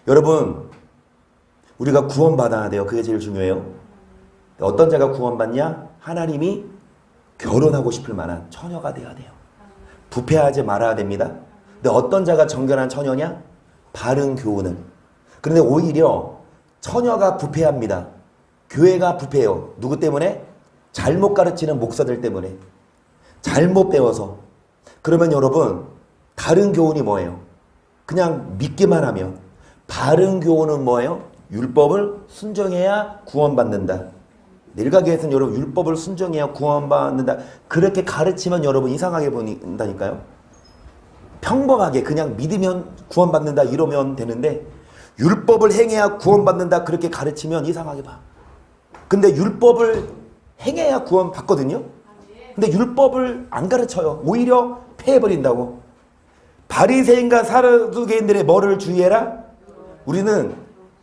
A: 여러분 우리가 구원받아야 돼요. 그게 제일 중요해요. 어떤 자가 구원받냐? 하나님이 결혼하고 싶을 만한 처녀가 돼야 돼요. 부패하지 말아야 됩니다. 근데 어떤 자가 정결한 처녀냐? 바른 교훈을. 그런데 오히려 처녀가 부패합니다. 교회가 부패해요. 누구 때문에? 잘못 가르치는 목사들 때문에. 잘못 배워서. 그러면 여러분 다른 교훈이 뭐예요? 그냥 믿기만 하면. 바른 교훈은 뭐예요? 율법을 순종해야 구원받는다. 일가교에서는 여러분 율법을 순종해야 구원받는다. 그렇게 가르치면 여러분 이상하게 보인다니까요. 평범하게 그냥 믿으면 구원받는다 이러면 되는데 율법을 행해야 구원받는다 그렇게 가르치면 이상하게 봐. 근데 율법을 행해야 구원받거든요. 근데 율법을 안 가르쳐요. 오히려 폐해버린다고. 바리새인과 사두개인들의 뭐를 주의해라? 우리는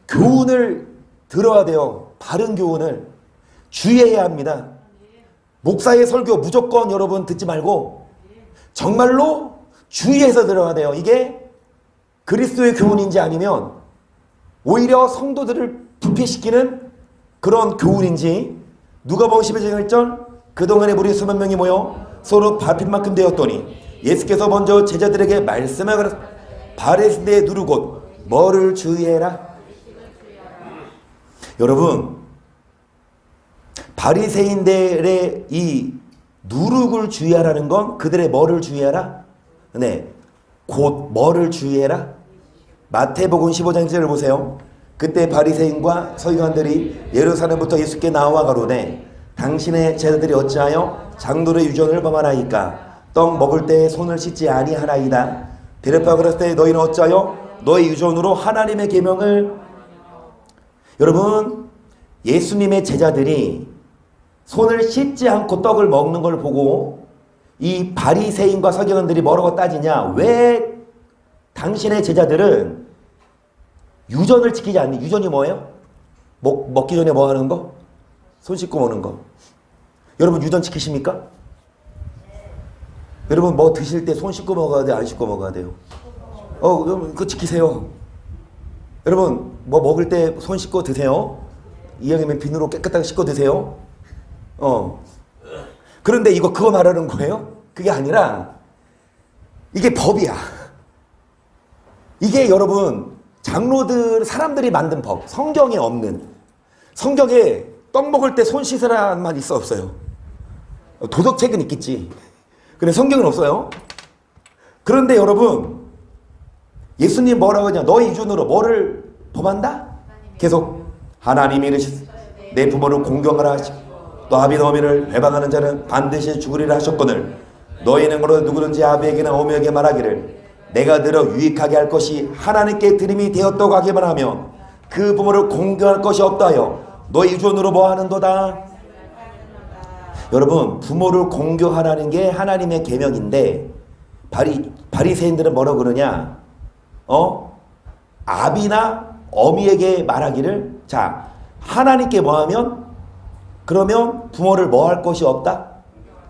A: 교훈을 들어야 돼요. 바른 교훈을 주의해야 합니다. 목사의 설교 무조건 여러분 듣지 말고 정말로 주의해서 들어야 돼요. 이게 그리스도의 교훈인지 아니면 오히려 성도들을 부패시키는 그런 교훈인지. 누가복음 12장 1절 그동안에 무리 수만 명이 모여 서로 밟힌만큼 되었더니 예수께서 먼저 제자들에게 말씀하여 바리새인의 누룩 곧 뭐를 주의해라? 여러분 바리새인들의 이 누룩을 주의하라는 건 그들의 뭐를 주의하라? 네, 곧 뭐를 주의해라? 마태복음 15장 1절을 보세요. 그때 바리새인과 서기관들이 예루살렘부터 예수께 나와 가로되 당신의 제자들이 어찌하여 장돌의 유전을 범하나이까? 떡 먹을 때 손을 씻지 아니하나이다. 대답하여 그랬을 때 너희는 어찌하여 너희 유전으로 하나님의 계명을. 여러분, 예수님의 제자들이 손을 씻지 않고 떡을 먹는 걸 보고 이 바리새인과 서기관들이 뭐라고 따지냐? 왜 당신의 제자들은 유전을 지키지 않니? 유전이 뭐예요? 먹기 전에 뭐 하는 거? 손 씻고 먹는 거. 여러분 유전 지키십니까? 여러분 뭐 드실 때 손 씻고 먹어야 돼요? 안 씻고 먹어야 돼요? 여러분 그거 지키세요. 여러분 뭐 먹을 때 손 씻고 드세요. 이왕이면 비누로 깨끗하게 씻고 드세요. 그런데 그거 말하는 거예요? 그게 아니라 이게 법이야. 이게 여러분 장로들 사람들이 만든 법. 성경에 없는. 성경에 떡 먹을 때 손 씻으라는 말 있어 없어요? 도덕책은 있겠지. 근데 성경은 없어요. 그런데 여러분 예수님 뭐라고 하냐? 너희 기준으로 뭐를 범한다? 계속 하나님이 이르시되 내 부모를 공경하라 하시고 또 아비 어미를 배반하는 자는 반드시 죽으리라 하셨거늘 너희는 그러 누구든지 아비에게나 어미에게 말하기를 내가 들어 유익하게 할 것이 하나님께 드림이 되었다고 하기만 하며 그 부모를 공경할 것이 없다 하여 너희 유전으로 뭐 하는도다. 여러분 부모를 공경하라는 게 하나님의 계명인데 바리새인들은 뭐라고 그러냐? 아비나 어미에게 말하기를 자 하나님께 뭐 하면 그러면 부모를 뭐 할 것이 없다?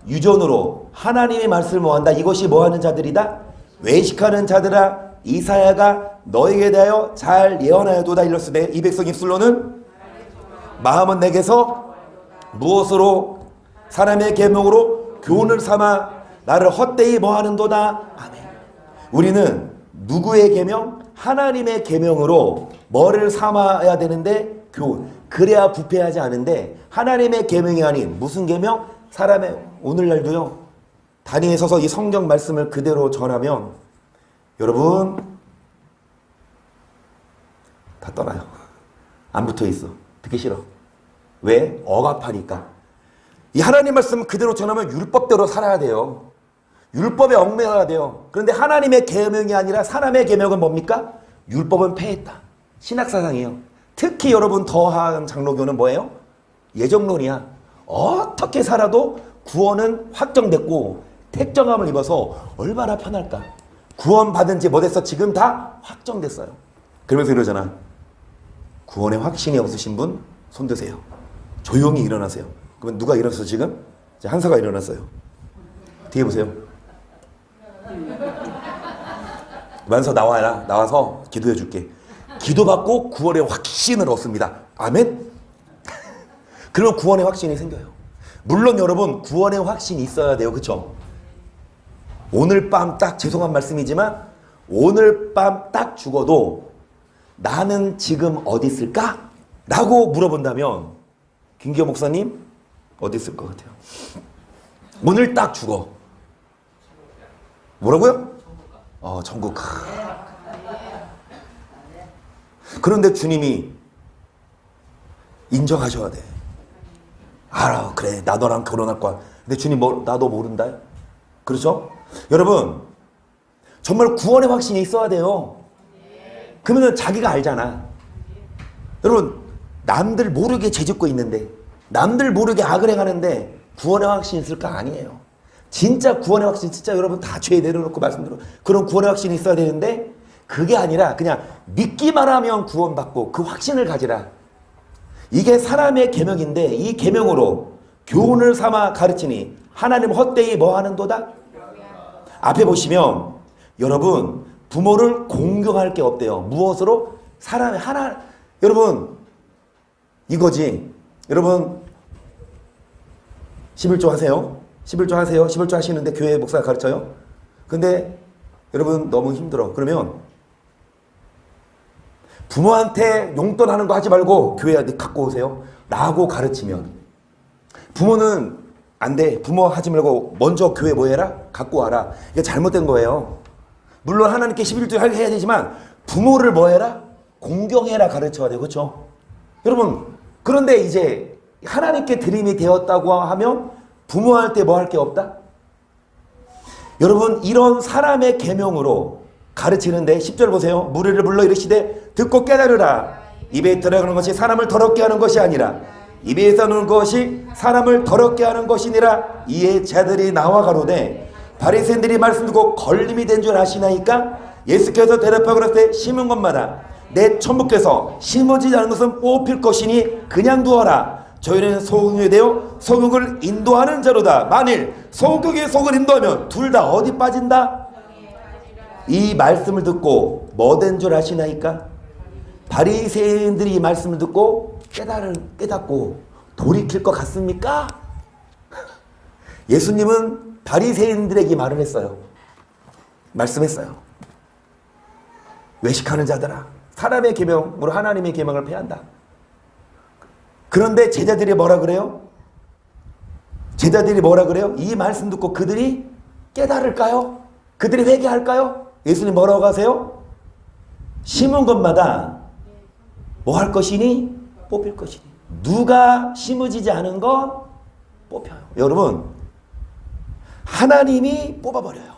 A: 유전으로 하나님의 말씀을 뭐 한다? 이것이 뭐 하는 자들이다? 외식하는 자들아 이사야가 너에게 대하여 잘 예언하여도다 일렀으되 이 백성 입술로는 마음은 내게서 무엇으로 사람의 계명으로 교훈을 삼아 나를 헛되이 뭐 하는도다. 아멘. 우리는 누구의 계명? 하나님의 계명으로 뭐를 삼아야 되는데 교훈. 그래야 부패하지 않은데 하나님의 계명이 아닌 무슨 계명? 사람의 오늘날도요. 단위에 서서 이 성경 말씀을 그대로 전하면 여러분 다 떠나요. 안 붙어있어. 듣기 싫어. 왜? 억압하니까. 이 하나님 말씀 그대로 전하면 율법대로 살아야 돼요. 율법에 얽매여야 돼요. 그런데 하나님의 계명이 아니라 사람의 계명은 뭡니까? 율법은 폐했다. 신학사상이에요. 특히 여러분 더한 장로교는 뭐예요? 예정론이야. 어떻게 살아도 구원은 확정됐고 택정함을 입어서 얼마나 편할까? 구원 받은 지 뭐 됐어? 지금 다 확정됐어요. 그러면서 이러잖아. 구원에 확신이 없으신 분 손 드세요. 조용히 일어나세요. 그러면 누가 일어났어 지금? 한사가 일어났어요. 뒤에 보세요. 만서 나와라. 나와서 기도해 줄게. 기도받고 구원의 확신을 얻습니다. 아멘? 그러면 구원의 확신이 생겨요. 물론 여러분 구원의 확신이 있어야 돼요. 그쵸? 오늘 밤 딱 죄송한 말씀이지만 오늘 밤 딱 죽어도 나는 지금 어디 있을까? 라고 물어본다면 김기호 목사님 어디 있을 것 같아요? 오늘 딱 죽어. 뭐라고요? 천국. 그런데 주님이 인정하셔야 돼. 알아. 그래. 나 너랑 결혼할 거야. 근데 주님 나 너 모른다. 그렇죠? 여러분 정말 구원의 확신이 있어야 돼요. 그러면 자기가 알잖아. 여러분 남들 모르게 죄짓고 있는데 남들 모르게 악을 행하는데 구원의 확신이 있을까? 아니에요. 진짜 구원의 확신 진짜 여러분 다 죄 내려놓고 말씀드려 그런 구원의 확신이 있어야 되는데 그게 아니라 그냥 믿기만 하면 구원받고 그 확신을 가지라. 이게 사람의 계명인데 이 계명으로 교훈을 삼아 가르치니 하나님 헛되이 뭐 하는도다? 앞에 보시면 여러분 부모를 공경할 게 없대요. 무엇으로? 사람의 하나. 여러분 이거지. 여러분 11조 하세요. 11조 하세요. 11조 하시는데 교회 목사가 가르쳐요. 근데 여러분 너무 힘들어. 그러면 부모한테 용돈 하는 거 하지 말고 교회에 갖고 오세요. 라고 가르치면 부모는 안 돼. 부모 하지 말고 먼저 교회 뭐 해라? 갖고 와라. 이게 잘못된 거예요. 물론 하나님께 11조 해야 되지만 부모를 뭐 해라? 공경해라 가르쳐야 돼요. 그렇죠? 여러분 그런데 이제 하나님께 드림이 되었다고 하면 부모할 때 뭐 할 게 없다? 여러분 이런 사람의 계명으로 가르치는데 10절 보세요. 무리를 불러 이르시되 듣고 깨달으라. 입에 들어가는 것이 사람을 더럽게 하는 것이 아니라 입에서 나오는 것이 사람을 더럽게 하는 것이니라. 이에 자들이 나와 가로되 바리새인들이 말씀 듣고 걸림이 된 줄 아시나이까? 예수께서 대답하고 그랬을 때 심은 것마다 내 천부께서 심어지지 않은 것은 뽑힐 것이니 그냥 두어라. 저희는 소경이 되어 소경을 인도하는 자로다. 만일 소경이 속을 인도하면 둘 다 어디 빠진다? 이 말씀을 듣고 뭐 된 줄 아시나이까? 바리새인들이 이 말씀을 듣고 깨닫고 돌이킬 것 같습니까? 예수님은 바리새인들에게 말을 했어요. 말씀했어요. 외식하는 자들아, 사람의 계명으로 하나님의 계명을 폐한다. 그런데 제자들이 뭐라 그래요? 제자들이 뭐라 그래요? 이 말씀 듣고 그들이 깨달을까요? 그들이 회개할까요? 예수님 뭐라고 하세요? 심은 것마다 뭐 할 것이니? 뽑힐 것이니. 누가 심어지지 않은 건 뽑혀요. 여러분, 하나님이 뽑아버려요.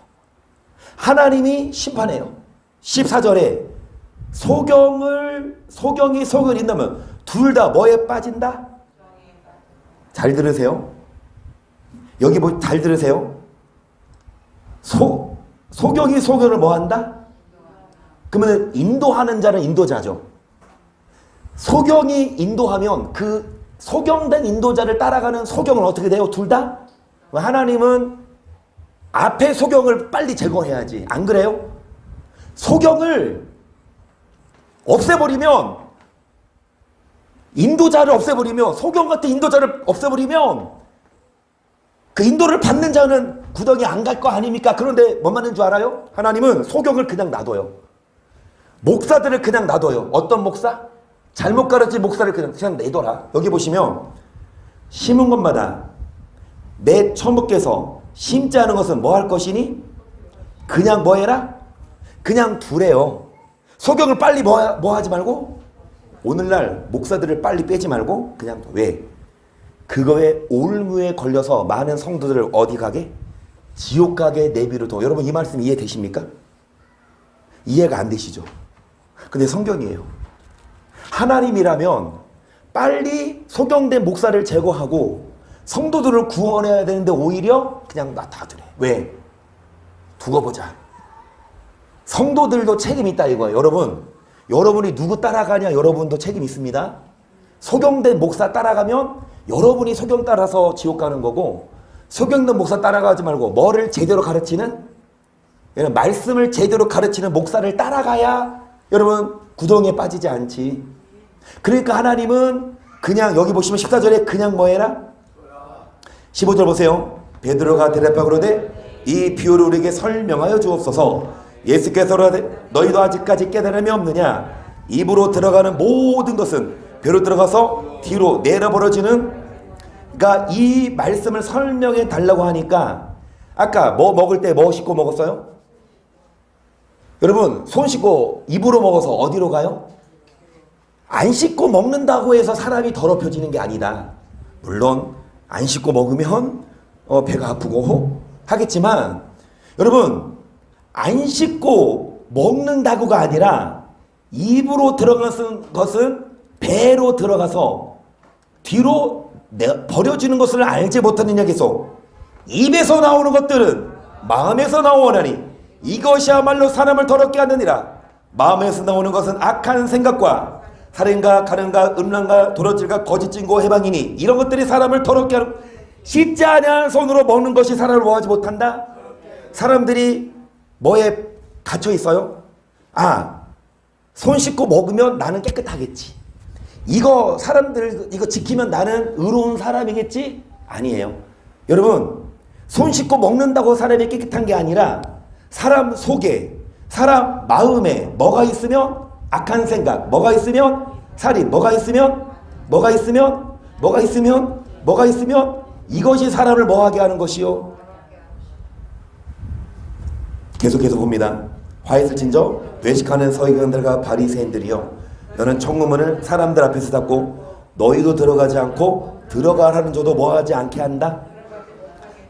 A: 하나님이 심판해요. 14절에 소경이 속을 인다면 둘 다 뭐에 빠진다? 잘 들으세요. 여기 뭐 잘 들으세요. 소경이 소경을 뭐 한다? 그러면 인도하는 자는 인도자죠. 소경이 인도하면 그 소경된 인도자를 따라가는 소경은 어떻게 돼요? 둘 다? 하나님은 앞에 소경을 빨리 제거해야지. 안 그래요? 소경을 없애버리면, 인도자를 없애버리면, 소경 같은 인도자를 없애버리면 그 인도를 받는 자는 구덩이 안 갈 거 아닙니까? 그런데 뭐 맞는 줄 알아요? 하나님은 소경을 그냥 놔둬요. 목사들을 그냥 놔둬요. 어떤 목사? 잘못 가르친 목사를 그냥 내둬라. 여기 보시면 심은 것마다 내 천부께서 심지 않은 것은 뭐 할 것이니? 그냥 뭐 해라? 그냥 두래요. 소경을 빨리 뭐 하지 말고, 오늘날 목사들을 빨리 빼지 말고 그냥 왜? 그거에 올무에 걸려서 많은 성도들을 어디 가게? 지옥 가게 내비로. 여러분 이 말씀 이해되십니까? 이해가 안 되시죠? 근데 성경이에요. 하나님이라면 빨리 소경된 목사를 제거하고 성도들을 구원해야 되는데 오히려 그냥 놔두래. 왜? 두고 보자. 성도들도 책임이 있다 이거예요. 여러분, 여러분이 누구 따라가냐? 여러분도 책임 있습니다. 소경된 목사 따라가면 여러분이 소경 따라서 지옥 가는 거고, 소경된 목사 따라가지 말고 뭐를 제대로 가르치는, 말씀을 제대로 가르치는 목사를 따라가야 여러분 구덩이에 빠지지 않지. 그러니까 하나님은 그냥, 여기 보시면 14절에 그냥 뭐 해라? 15절 보세요. 베드로가 대답하고 그러되 이 비유를 우리에게 설명하여 주옵소서. 예수께서 너희도 아직까지 깨달음이 없느냐? 입으로 들어가는 모든 것은 배로 들어가서 뒤로 내려버려지는. 그러니까 이 말씀을 설명해 달라고 하니까, 아까 뭐 먹을 때 뭐 씻고 먹었어요? 여러분 손 씻고 입으로 먹어서 어디로 가요? 안 씻고 먹는다고 해서 사람이 더럽혀지는 게 아니다. 물론 안 씻고 먹으면 배가 아프고 하겠지만, 여러분 안 씻고 먹는다고가 아니라 입으로 들어가는 것은 배로 들어가서 뒤로 버려지는 것을 알지 못하느냐. 계속 입에서 나오는 것들은 마음에서 나오나니 이것이야말로 사람을 더럽게 하느니라. 마음에서 나오는 것은 악한 생각과 살인과 가늠과 음란과 도적질과 거짓 증거 해방이니 이런 것들이 사람을 더럽게 하는. 씻지 아니한 손으로 먹는 것이 사람을 뭐하지 못한다? 사람들이 뭐에 갇혀 있어요? 손 씻고 먹으면 나는 깨끗하겠지. 이거 사람들 이거 지키면 나는 의로운 사람이겠지? 아니에요. 여러분 손 씻고 먹는다고 사람이 깨끗한 게 아니라 사람 속에, 사람 마음에 뭐가 있으면 악한 생각, 뭐가 있으면 살인, 뭐가 있으면 이것이 사람을 뭐하게 하는 것이요. 계속해서 봅니다. 화했을진저 외식하는 서기관들과 바리새인들이여, 너는 청구문을 사람들 앞에서 닫고 너희도 들어가지 않고 들어가라는 자도 뭐하지 않게 한다.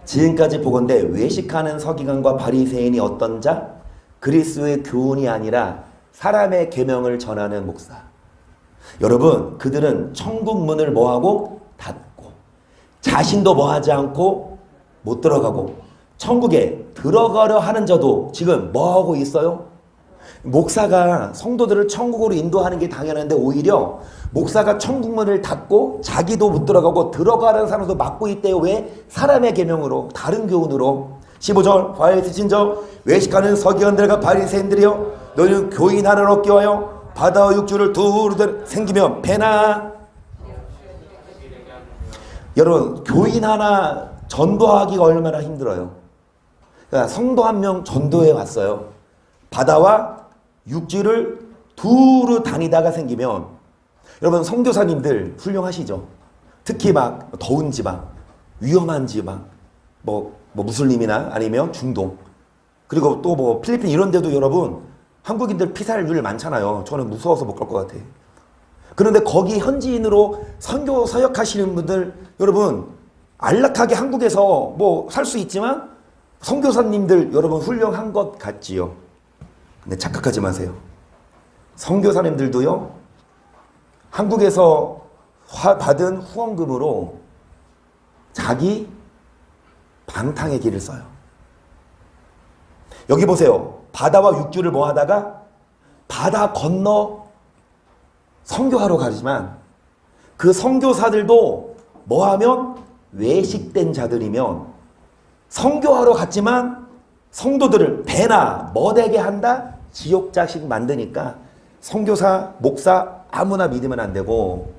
A: 지금까지 보건대 외식하는 서기관과 바리새인이 어떤 자? 그리스도의 교훈이 아니라 사람의 계명을 전하는 목사. 여러분, 그들은 천국 문을 뭐하고? 닫고, 자신도 뭐하지 않고 못 들어가고, 천국에 들어가려 하는 자도 지금 뭐하고 있어요? 목사가 성도들을 천국으로 인도하는 게 당연한데 오히려 목사가 천국 문을 닫고 자기도 못 들어가고 들어가는 사람도 막고 있대요. 왜? 사람의 계명으로, 다른 교훈으로. 15절 화에서 진저 외식하는 서기관들과 바리새인들이여, 너희는 교인 하나를 얻기 위하여 바다와 육주를 두루 생기면 배나. 여러분, 교인 하나 전도하기가 얼마나 힘들어요. 그러니까 성도 한 명 전도해 왔어요. 바다와 육지를 두루 다니다가 생기면, 여러분 선교사님들 훌륭하시죠. 특히 막 더운 지방, 위험한 지방, 뭐 무슬림이나 아니면 중동, 그리고 또 뭐 필리핀 이런 데도 여러분 한국인들 피살률 많잖아요. 저는 무서워서 못 갈 것 같아. 그런데 거기 현지인으로 선교 사역하시는 분들, 여러분 안락하게 한국에서 뭐 살 수 있지만 선교사님들 여러분 훌륭한 것 같지요. 근데 착각하지 마세요. 선교사님들도요, 한국에서 받은 후원금으로 자기 방탕의 길을 써요. 여기 보세요. 바다와 육지를 뭐 하다가 바다 건너 선교하러 가지만, 그 선교사들도 뭐 하면 외식된 자들이면 선교하러 갔지만 성도들을 배나 머대게 한다? 지옥자식 만드니까 선교사, 목사 아무나 믿으면 안 되고,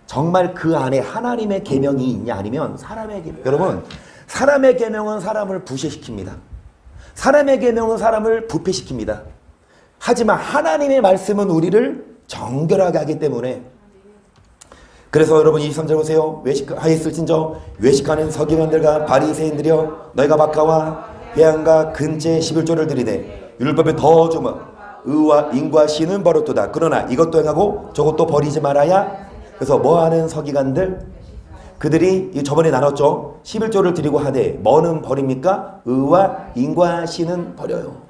A: 정말 그 안에 하나님의 계명이 있냐 아니면 사람의 계명. 여러분, 사람의 계명은 사람을 부패시킵니다. 사람의 계명은 사람을 부패시킵니다. 하지만 하나님의 말씀은 우리를 정결하게 하기 때문에, 그래서 여러분 23절 보세요. 하였을진저 외식하는 서기관들과 바리새인들이여, 너희가 바카와 회양과 근처에 11조를 들이되 율법에 더 주면 의와 인과 신은 버렸도다. 그러나 이것도 행하고 저것도 버리지 말아야. 그래서 뭐하는 서기관들? 그들이 저번에 나눴죠. 11조를 드리고 하되 뭐는 버립니까? 의와 인과 신은 버려요.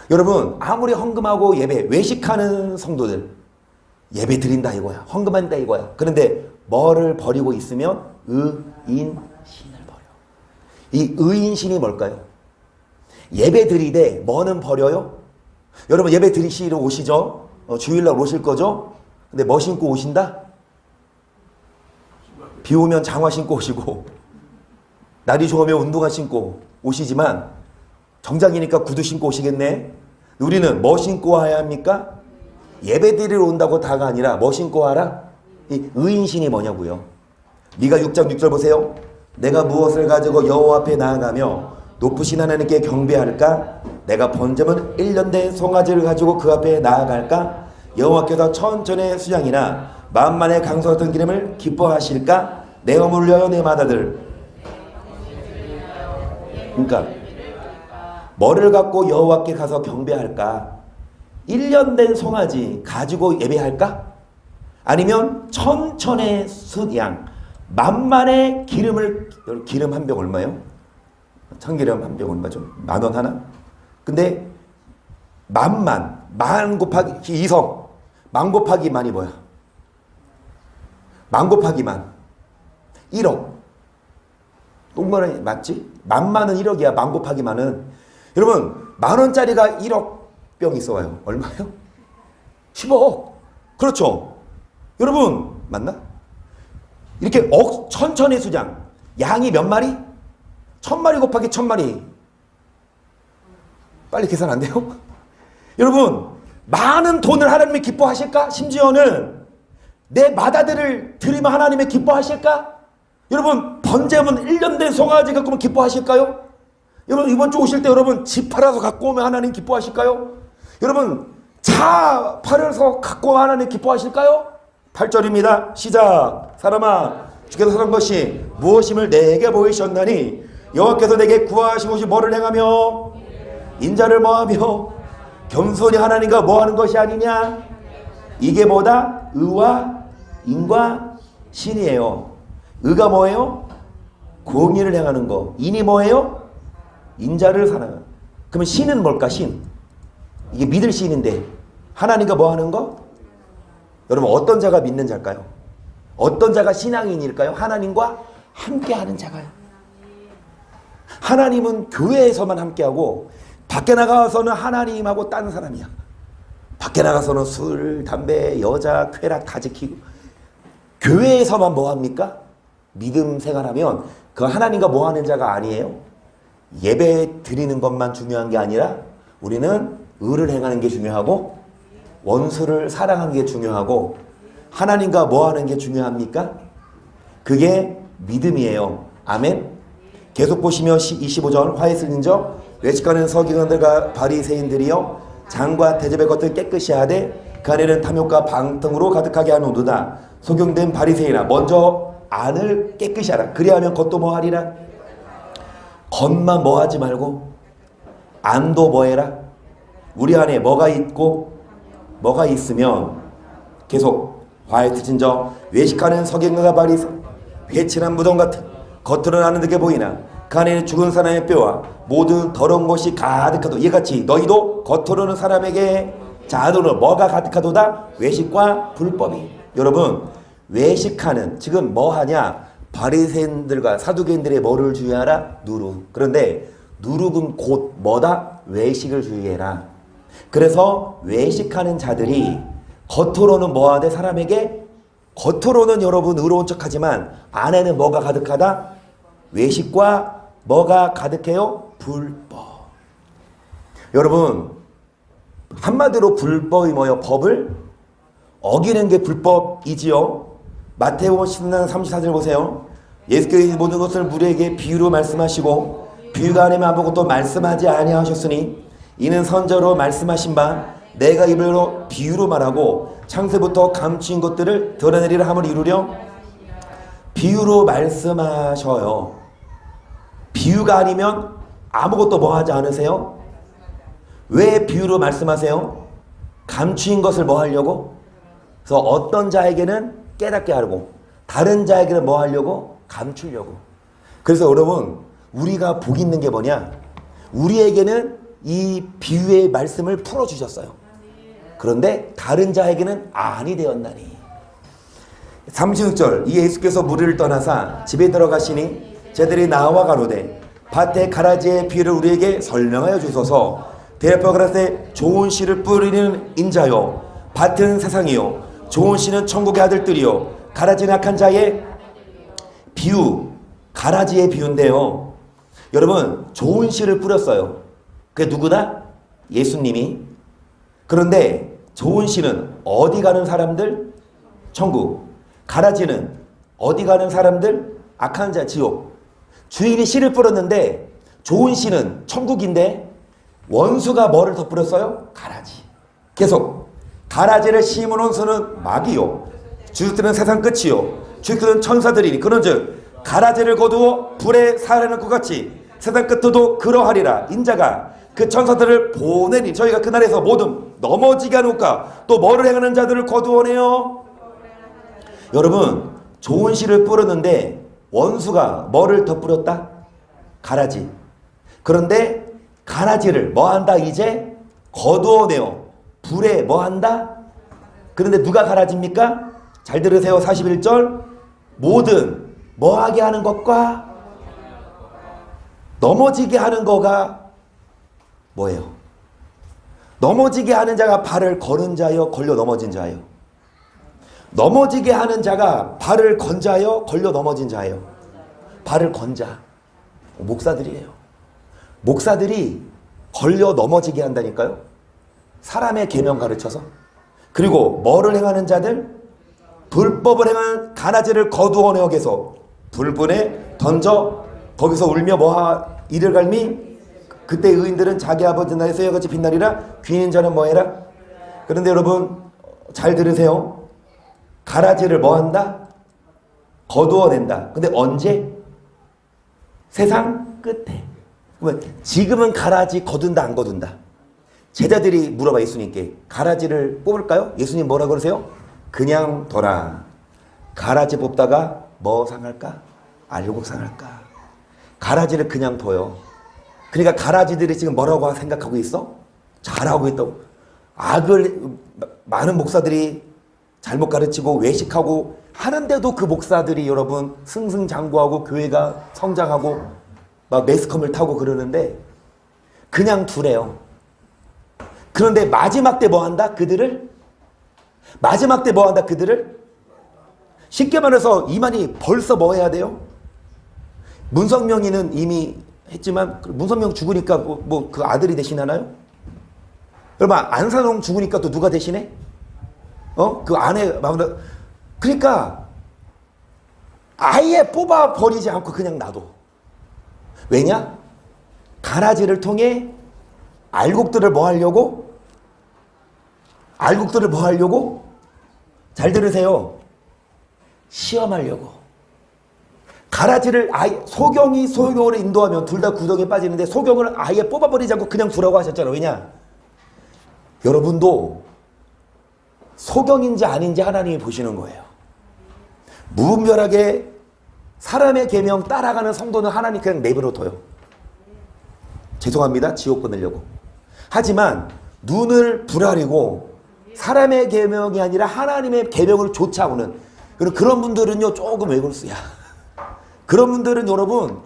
A: 여러분, 아무리 헌금하고 예배, 외식하는 성도들 예배 드린다 이거야, 헌금한다 이거야. 그런데 뭐를 버리고 있으면 의인 신을 버려. 이 의인 신이 뭘까요? 예배 드리되 뭐는 버려요? 여러분 예배 드리시러 오시죠? 주일날 오실 거죠? 근데 뭐 신고 오신다? 비 오면 장화 신고 오시고, 날이 좋으면 운동화 신고 오시지만 정장이니까 구두 신고 오시겠네. 우리는 뭐 신고 와야 합니까? 예배 드리러 온다고 다가 아니라 뭐 신고 와라? 이 의인신이 뭐냐고요. 미가 6장 6절 보세요. 내가 무엇을 가지고 여호와 앞에 나아가며 높으신 하나님께 경배할까? 내가 번제물 1년 된 송아지를 가지고 그 앞에 나아갈까? 여호와께서 천천의 수양이나 만만의 강소 같은 기름을 기뻐하실까? 내 허물을 위하여 내 마다들. 그러니까 뭐를 갖고 여호와께 가서 경배할까? 1년 된 송아지 가지고 예배할까? 아니면 천천의 숫양, 만만의 기름을, 기름 한 병 얼마요? 참기름 한 병 얼마죠? 10,000원 하나? 근데 만 곱하기 2성, 만 곱하기 만이 뭐야? 만 곱하기 만 1억. 똥거는 맞지? 만만은 1억이야. 만 곱하기 만은. 여러분 10,000원짜리가 1억 병 있어와요. 얼마요? 15억. 그렇죠. 여러분 맞나? 이렇게 천천의 수장, 양이 몇 마리? 1000마리 곱하기 1000마리. 빨리 계산 안 돼요? 여러분 많은 돈을 하나님이 기뻐하실까? 심지어는 내 마다들을 드리면 하나님이 기뻐하실까? 여러분 번제문 1년 된 송아지 갖고 오면 기뻐하실까요? 여러분 이번 주 오실 때 여러분 집 팔아서 갖고 오면 하나님 기뻐하실까요? 여러분 차 팔아서 갖고 오면 하나님 기뻐하실까요? 8절입니다. 시작. 사람아, 주께서 사는 것이 무엇임을 내게 보이셨나니 여호와께서 내게 구하신 것이 뭐를 행하며 인자를 뭐하며 겸손히 하나님과 뭐하는 것이 아니냐. 이게 뭐다? 의와 인과 신이에요. 의가 뭐예요? 공의를 행하는 거. 인이 뭐예요? 인자를 사랑하는. 그러면 신은 뭘까? 신. 이게 믿을 신인데 하나님과 뭐 하는 거? 여러분 어떤 자가 믿는 자일까요? 어떤 자가 신앙인일까요? 하나님과 함께하는 자가요. 하나님은 교회에서만 함께하고 밖에 나가서는 하나님하고 딴 사람이야. 밖에 나가서는 술, 담배, 여자, 쾌락 다 지키고 교회에서만 뭐 합니까? 믿음 생활하면 그 하나님과 뭐 하는 자가 아니에요. 예배 드리는 것만 중요한 게 아니라 우리는 의를 행하는 게 중요하고 원수를 사랑하는 게 중요하고 하나님과 뭐 하는 게 중요합니까? 그게 믿음이에요. 아멘. 계속 보시면 25절 화해슬린저 외식하는 서기관들과 바리새인들이여 장과 대접의 것을 깨끗이 하되 그 안에는 탐욕과 방탕으로 가득하게 하노도다. 소경된 바리새인아 먼저 안을 깨끗이 하라. 그리하면 겉도 뭐 하리라. 겉만 뭐 하지 말고 안도 뭐 해라. 우리 안에 뭐가 있고 뭐가 있으면 계속 화해트진저 외식하는 서기관과 바리새인 회칠한 무덤 같은 겉으로는 아름답게 보이나 그 안에는 죽은 사람의 뼈와 모든 더러운 것이 가득하도 이같이 너희도 겉으로는 사람에게 자아도는 뭐가 가득하도다? 외식과 불법이. 여러분 외식하는 지금 뭐하냐? 바리새인들과 사두개인들의 뭐를 주의하라? 누룩. 그런데 누룩은 곧 뭐다? 외식을 주의해라. 그래서 외식하는 자들이 겉으로는 뭐하되 사람에게 겉으로는 여러분 의로운 척하지만 안에는 뭐가 가득하다? 외식과 뭐가 가득해요? 불법. 여러분 한마디로 불법이 뭐예요? 법을 어기는 게 불법이지요. 마태복음 10장 34절 보세요. 예수께서 모든 것을 무리에게 비유로 말씀하시고 비유가 아니면 아무것도 말씀하지 아니하셨으니 이는 선저로 말씀하신 바 내가 입으로 비유로 말하고 창세부터 감추인 것들을 드러내리라 함을 이루려 비유로 말씀하셔요. 비유가 아니면 아무것도 뭐 하지 않으세요? 왜 비유로 말씀하세요? 감추인 것을 뭐 하려고? 그래서 어떤 자에게는 깨닫게 하려고 다른 자에게는 뭐 하려고? 감추려고. 그래서 여러분 우리가 복 있는 게 뭐냐? 우리에게는 이 비유의 말씀을 풀어주셨어요. 그런데 다른 자에게는 아니 되었나니. 36절 이 예수께서 무리를 떠나사 집에 들어가시니 제들이 나와 가로되 밭에 가라지의 비유를 우리에게 설명하여 주소서. 대답하여 가라사대 좋은 씨를 뿌리는 인자요 밭은 세상이요 좋은 씨는 천국의 아들들이요 가라지는 악한 자의 비유. 가라지의 비유인데요. 여러분 좋은 씨를 뿌렸어요. 그게 누구다? 예수님이. 그런데 좋은 씨는 어디 가는 사람들? 천국. 가라지는 어디 가는 사람들? 악한 자 지옥. 주인이 씨를 뿌렸는데 좋은 씨는 천국인데 원수가 뭐를 더 뿌렸어요? 가라지. 계속 가라지를 심어놓은 수는 마귀요 주들은 세상 끝이요 주들은 천사들이니 그런즉 가라지를 거두어 불에 사려는 것 같이 세상 끝에도 그러하리라. 인자가 그 천사들을 보내니 저희가 그날에서 모든 넘어지게 하노까 또 뭐를 행하는 자들을 거두어내요. 여러분 좋은 씨를 뿌렸는데 원수가 뭐를 더 뿌렸다? 가라지. 그런데 가라지를 뭐한다? 이제 거두어내요. 불에 뭐한다? 그런데 누가 가라지입니까? 잘 들으세요. 41절 모든 뭐하게 하는 것과 넘어지게 하는 거가 뭐예요? 넘어지게 하는 자가 발을 거는 자여 걸려 넘어진 자예요. 넘어지게 하는 자가 발을 건 자여 걸려 넘어진 자예요. 발을 건 자. 목사들이에요. 목사들이 걸려 넘어지게 한다니까요. 사람의 계명 가르쳐서. 그리고 뭐를 행하는 자들? 불법을 행한 가라지를 거두어내어 계속 불분에 던져 거기서 울며 이를 갈미 그때 의인들은 자기 아버지 나라에서 여같이 빛나리라. 귀인 자는 뭐해라? 그런데 여러분 잘 들으세요. 가라지를 뭐한다? 거두어낸다. 근데 언제? 세상 끝에. 그러면 지금은 가라지 거둔다 안 거둔다? 제자들이 물어봐 예수님께 가라지를 뽑을까요? 예수님 뭐라 그러세요? 그냥 둬라. 가라지 뽑다가 뭐 상할까? 알곡 상할까? 가라지를 그냥 둬요. 그러니까 가라지들이 지금 뭐라고 생각하고 있어? 잘하고 있다고. 많은 목사들이 잘못 가르치고 외식하고 하는데도 그 목사들이 여러분 승승장구하고 교회가 성장하고 막 매스컴을 타고 그러는데 그냥 두래요. 그런데 마지막 때 뭐 한다? 마지막 때 뭐 한다? 쉽게 말해서 이만희 벌써 뭐 해야 돼요? 문성명이는 이미 했지만 문성명 죽으니까 뭐 그 아들이 대신하나요? 여러분 안산홍 죽으니까 또 누가 대신해? 그 아내 그러니까 아예 뽑아 버리지 않고 그냥 놔둬. 왜냐? 가라지를 통해 알곡들을 뭐 하려고? 잘 들으세요. 시험하려고. 가라지를 아예 소경을 인도하면 둘 다 구덩이에 빠지는데 소경을 아예 뽑아버리지 않고 그냥 두라고 하셨잖아요. 왜냐? 여러분도 소경인지 아닌지 하나님이 보시는 거예요. 무분별하게 사람의 계명 따라가는 성도는 하나님 그냥 내버려 둬요. 죄송합니다. 지옥 보내려고. 하지만 눈을 부라리고 사람의 계명이 아니라 하나님의 계명을 쫓아오는 그런 분들은요 조금 왜 그럴수야. 그런 분들은 여러분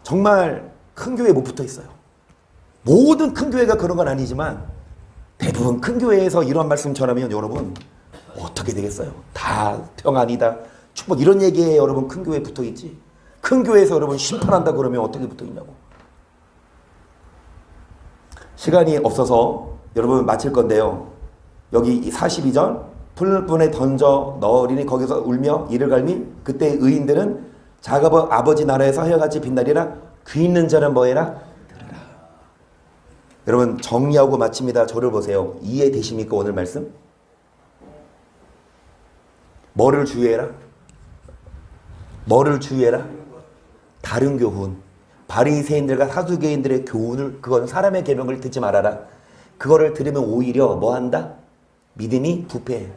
A: 정말 큰 교회에 못 붙어 있어요. 모든 큰 교회가 그런 건 아니지만 대부분 큰 교회에서 이런 말씀 전하면 여러분 어떻게 되겠어요? 다 평안이다, 축복 이런 얘기에 여러분 큰 교회에 붙어 있지. 큰 교회에서 여러분 심판한다 그러면 어떻게 붙어 있냐고. 시간이 없어서 여러분 마칠 건데요. 여기 42절 푸른 분에 던져 넣으리니 거기서 울며 이를 갈미 그때 의인들은 자가 아버지 나라에서 하여같이 빛나리라. 귀 있는 자는 뭐해라? 들으라. 여러분 정리하고 마칩니다. 저를 보세요. 이해되십니까 오늘 말씀? 뭐를 주의해라? 다른 교훈. 바리새인들과 사두개인들의 교훈을 그건 사람의 계명을 듣지 말아라. 그거를 들으면 오히려 뭐 한다? 믿음이 부패해.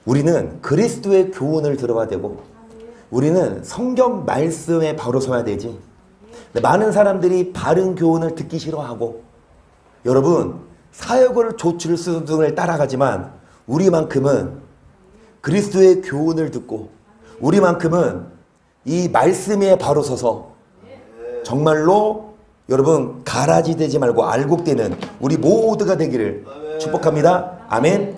A: 우리는 그리스도의 교훈을 들어야 되고 우리는 성경 말씀에 바로 서야 되지. 많은 사람들이 바른 교훈을 듣기 싫어하고 여러분 사역을 조출 수준을 따라가지만 우리만큼은 그리스도의 교훈을 듣고 우리만큼은 이 말씀에 바로 서서 정말로 여러분 가라지 되지 말고 알곡되는 우리 모두가 되기를 축복합니다. 아멘.